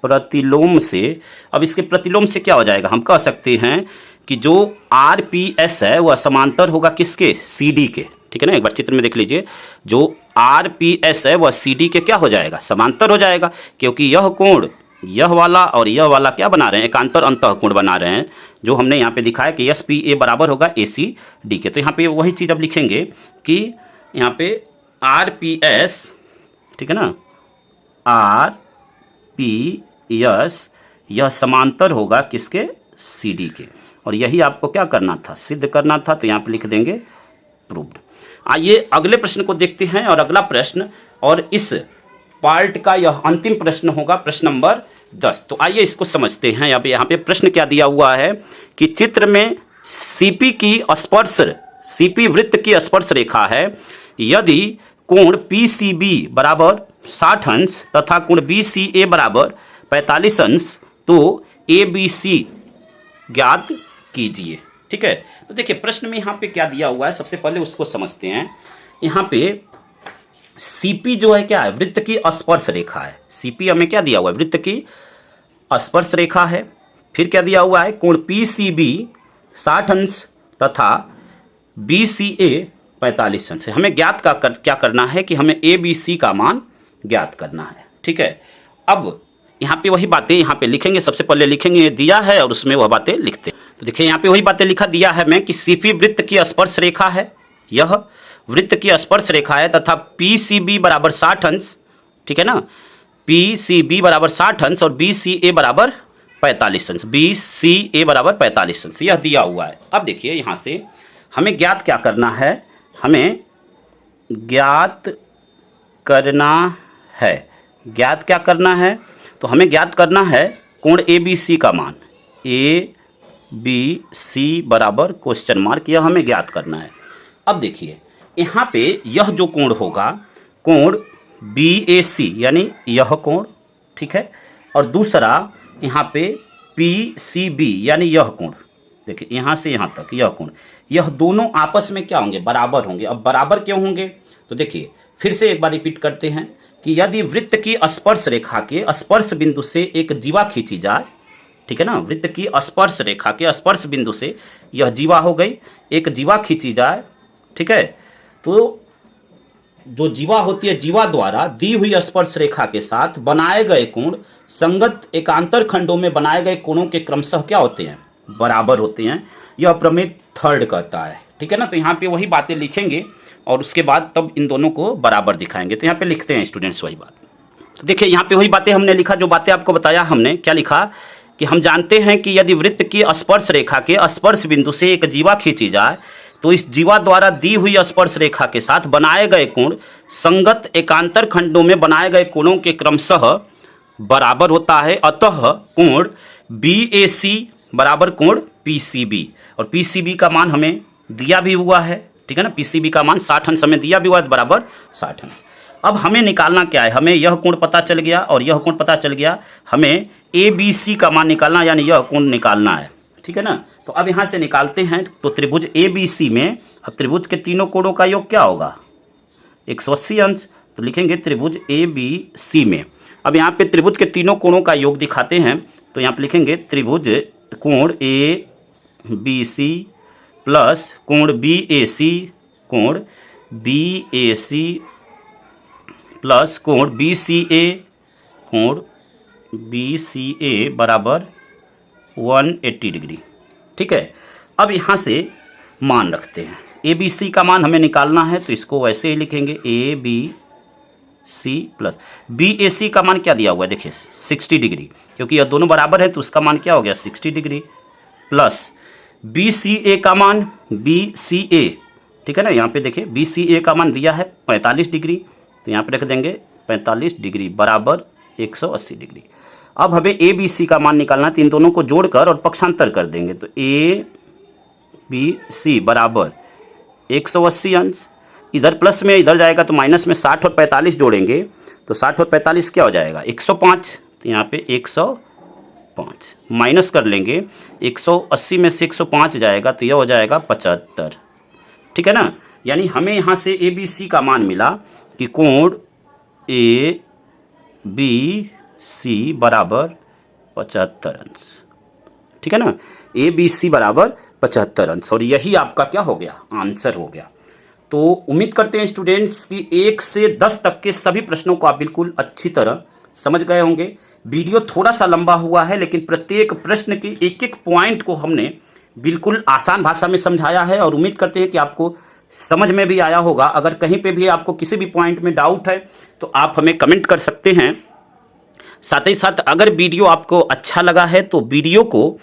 प्रतिलोम से, अब इसके प्रतिलोम से क्या हो जाएगा, हम कह सकते हैं कि जो आर पी एस है वह समांतर होगा किसके, सी डी के, ठीक है ना। एक बार चित्र में देख लीजिए, जो आर पी एस है वह सी डी के क्या हो जाएगा, समांतर हो जाएगा, क्योंकि यह कोण यह वाला और यह वाला क्या बना रहे हैं, एकांतर अंतःकोण बना रहे हैं, जो हमने यहाँ पे दिखाया कि एस पी ए बराबर होगा ए सी डी के। तो यहाँ पे वही चीज़ अब लिखेंगे कि यहाँ पे आर पी एस, ठीक है ना, आर पी एस यह समांतर होगा किसके, सी डी के, और यही आपको क्या करना था, सिद्ध करना था। तो यहाँ पे लिख देंगे प्रूव्ड। आइए अगले प्रश्न को देखते हैं, और अगला प्रश्न और इस पार्ट का यह अंतिम प्रश्न होगा, प्रश्न नंबर 10। तो आइए इसको समझते हैं। अब यहाँ पे प्रश्न क्या दिया हुआ है कि चित्र में सीपी की स्पर्श, सीपी वृत्त की स्पर्श रेखा है। यदि कोण पी सी बी बराबर 60 अंश तथा कोण बी सी ए बराबर 45 अंश, तो ए बी सी ज्ञात कीजिए, ठीक है। तो देखिए प्रश्न में यहाँ पे क्या दिया हुआ है, सबसे पहले उसको समझते हैं। यहाँ पे सीपी जो है क्या है, वृत्त की स्पर्श रेखा है। सीपी हमें क्या दिया हुआ है, वृत्त की स्पर्श रेखा है। फिर क्या दिया हुआ है, कोण पी सी बी 60 अंश तथा बी सी ए 45 अंश। हमें ज्ञात क्या करना है कि हमें ए बी सी का मान ज्ञात करना है, ठीक है। अब यहाँ पे वही बातें यहाँ पे लिखेंगे, सबसे पहले लिखेंगे दिया है और उसमें वह बातें लिखते हैं। तो देखिए यहाँ पे वही बातें लिखा दिया है मैं कि सीपी वृत्त की स्पर्श रेखा है, यह वृत्त की स्पर्श रेखा है तथा पीसीबी बराबर 60 अंश, ठीक है ना, पीसीबी बराबर 60 अंश और बीसीए बराबर 45 अंश, बीसीए बराबर 45 अंश, यह दिया हुआ है। अब देखिए यहाँ से हमें ज्ञात क्या करना है, हमें ज्ञात करना है, ज्ञात क्या करना है, तो हमें ज्ञात करना है कोण ए बी सी का मान, ए बी सी बराबर क्वेश्चन मार्क, यह हमें ज्ञात करना है। अब देखिए यहाँ पे यह जो कोण होगा कोण बी ए सी यानी यह कोण, ठीक है, और दूसरा यहाँ पे पी सी बी यानी यह कोण, देखिए यहाँ से यहाँ तक यह कोण, यह दोनों आपस में क्या होंगे, बराबर होंगे। अब बराबर क्यों होंगे, तो देखिए फिर से एक बार रिपीट करते हैं कि यदि वृत्त की स्पर्श रेखा के स्पर्श बिंदु से एक जीवा खींची जाए, ठीक है ना, वृत्त की स्पर्श रेखा के स्पर्श बिंदु से यह जीवा हो गई, एक जीवा खींची जाए, ठीक है, तो जो जीवा होती है, जीवा द्वारा दी हुई स्पर्श रेखा के साथ बनाए गए कोण संगत एकांतर खंडों में बनाए गए कोणों के क्रमशः क्या होते हैं, बराबर होते हैं, यह प्रमेय थर्ड कहता है, ठीक है ना। तो यहाँ पे वही बातें लिखेंगे और उसके बाद तब इन दोनों को बराबर दिखाएंगे। तो यहाँ पे लिखते हैं स्टूडेंट्स वही बात। तो देखिए यहाँ पे वही बातें हमने लिखा, जो बातें आपको बताया हमने, क्या लिखा कि हम जानते हैं कि यदि वृत्त की स्पर्श रेखा के स्पर्श बिंदु से एक जीवा खींची जाए तो इस जीवा द्वारा दी हुई स्पर्श रेखा के साथ बनाए गए कोण संगत एकांतर खंडों में बनाए गए कोणों के क्रमशः बराबर होता है। अतः कोण BAC बराबर कोण PCB, और PCB का मान हमें दिया भी हुआ है, ठीक है ना, PCB का मान 60 अंश हमें दिया भी हुआ है, बराबर 60 अंश। अब हमें निकालना क्या है, हमें यह कोण पता चल गया और यह कोण पता चल गया, हमें ABC का मान निकालना यानी यह कोण निकालना है, ठीक है ना। तो अब यहाँ से निकालते हैं, तो त्रिभुज ABC में अब त्रिभुज के तीनों कोणों का योग क्या होगा, 180 अंश, तो लिखेंगे त्रिभुज ABC में। अब यहाँ पे त्रिभुज के तीनों कोणों का योग दिखाते हैं, तो यहाँ पे लिखेंगे त्रिभुज कोण ABC प्लस कोण BAC, कोण BAC प्लस कोण BCA, कोण BCA बराबर 180 डिग्री, ठीक है। अब यहाँ से मान रखते हैं, ABC का मान हमें निकालना है, तो इसको वैसे ही लिखेंगे ABC प्लस BAC का मान क्या दिया हुआ है, देखिए 60 डिग्री, क्योंकि यह दोनों बराबर है तो उसका मान क्या हो गया 60 डिग्री, प्लस BCA का मान BCA, ठीक है ना, यहाँ पे देखिए BCA का मान दिया है 45 डिग्री, तो यहाँ पे रख देंगे 45 डिग्री बराबर 180 डिग्री। अब हमें ABC का मान निकालना है, तो इन दोनों को जोड़कर और पक्षांतर कर देंगे, तो ABC बराबर 180 अंश, इधर प्लस में इधर जाएगा तो माइनस में 60 और 45 जोड़ेंगे, तो 60 और 45 क्या हो जाएगा 105, तो यहाँ पे 105 माइनस कर लेंगे, 180 में से 105 जाएगा तो यह हो जाएगा 75, ठीक है ना। यानी हमें यहाँ से ABC का मान मिला कि कोण ABC बराबर 75 अंश, ठीक है ना, ABC बराबर 75 अंश, और यही आपका क्या हो गया, आंसर हो गया। तो उम्मीद करते हैं स्टूडेंट्स कि 1 से 10 तक के सभी प्रश्नों को आप बिल्कुल अच्छी तरह समझ गए होंगे। वीडियो थोड़ा सा लंबा हुआ है, लेकिन प्रत्येक प्रश्न के एक एक पॉइंट को हमने बिल्कुल आसान भाषा में समझाया है, और उम्मीद करते हैं कि आपको समझ में भी आया होगा। अगर कहीं पे भी आपको किसी भी पॉइंट में डाउट है तो आप हमें कमेंट कर सकते हैं। साथ ही साथ अगर वीडियो आपको अच्छा लगा है तो वीडियो को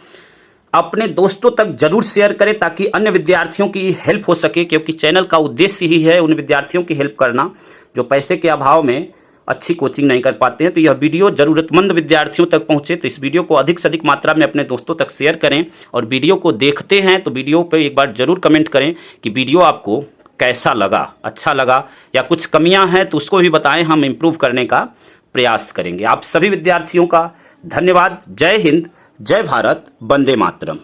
अपने दोस्तों तक जरूर शेयर करें, ताकि अन्य विद्यार्थियों की हेल्प हो सके, क्योंकि चैनल का उद्देश्य ही है उन विद्यार्थियों की हेल्प करना जो पैसे के अभाव में अच्छी कोचिंग नहीं कर पाते हैं। तो यह वीडियो ज़रूरतमंद विद्यार्थियों तक पहुंचे, तो इस वीडियो को अधिक से अधिक मात्रा में अपने दोस्तों तक शेयर करें, और वीडियो को देखते हैं तो वीडियो पर एक बार ज़रूर कमेंट करें कि वीडियो आपको कैसा लगा, अच्छा लगा, या कुछ कमियां हैं तो उसको भी बताएं, हम इम्प्रूव करने का प्रयास करेंगे। आप सभी विद्यार्थियों का धन्यवाद। जय हिंद, जय भारत, वंदे मातरम।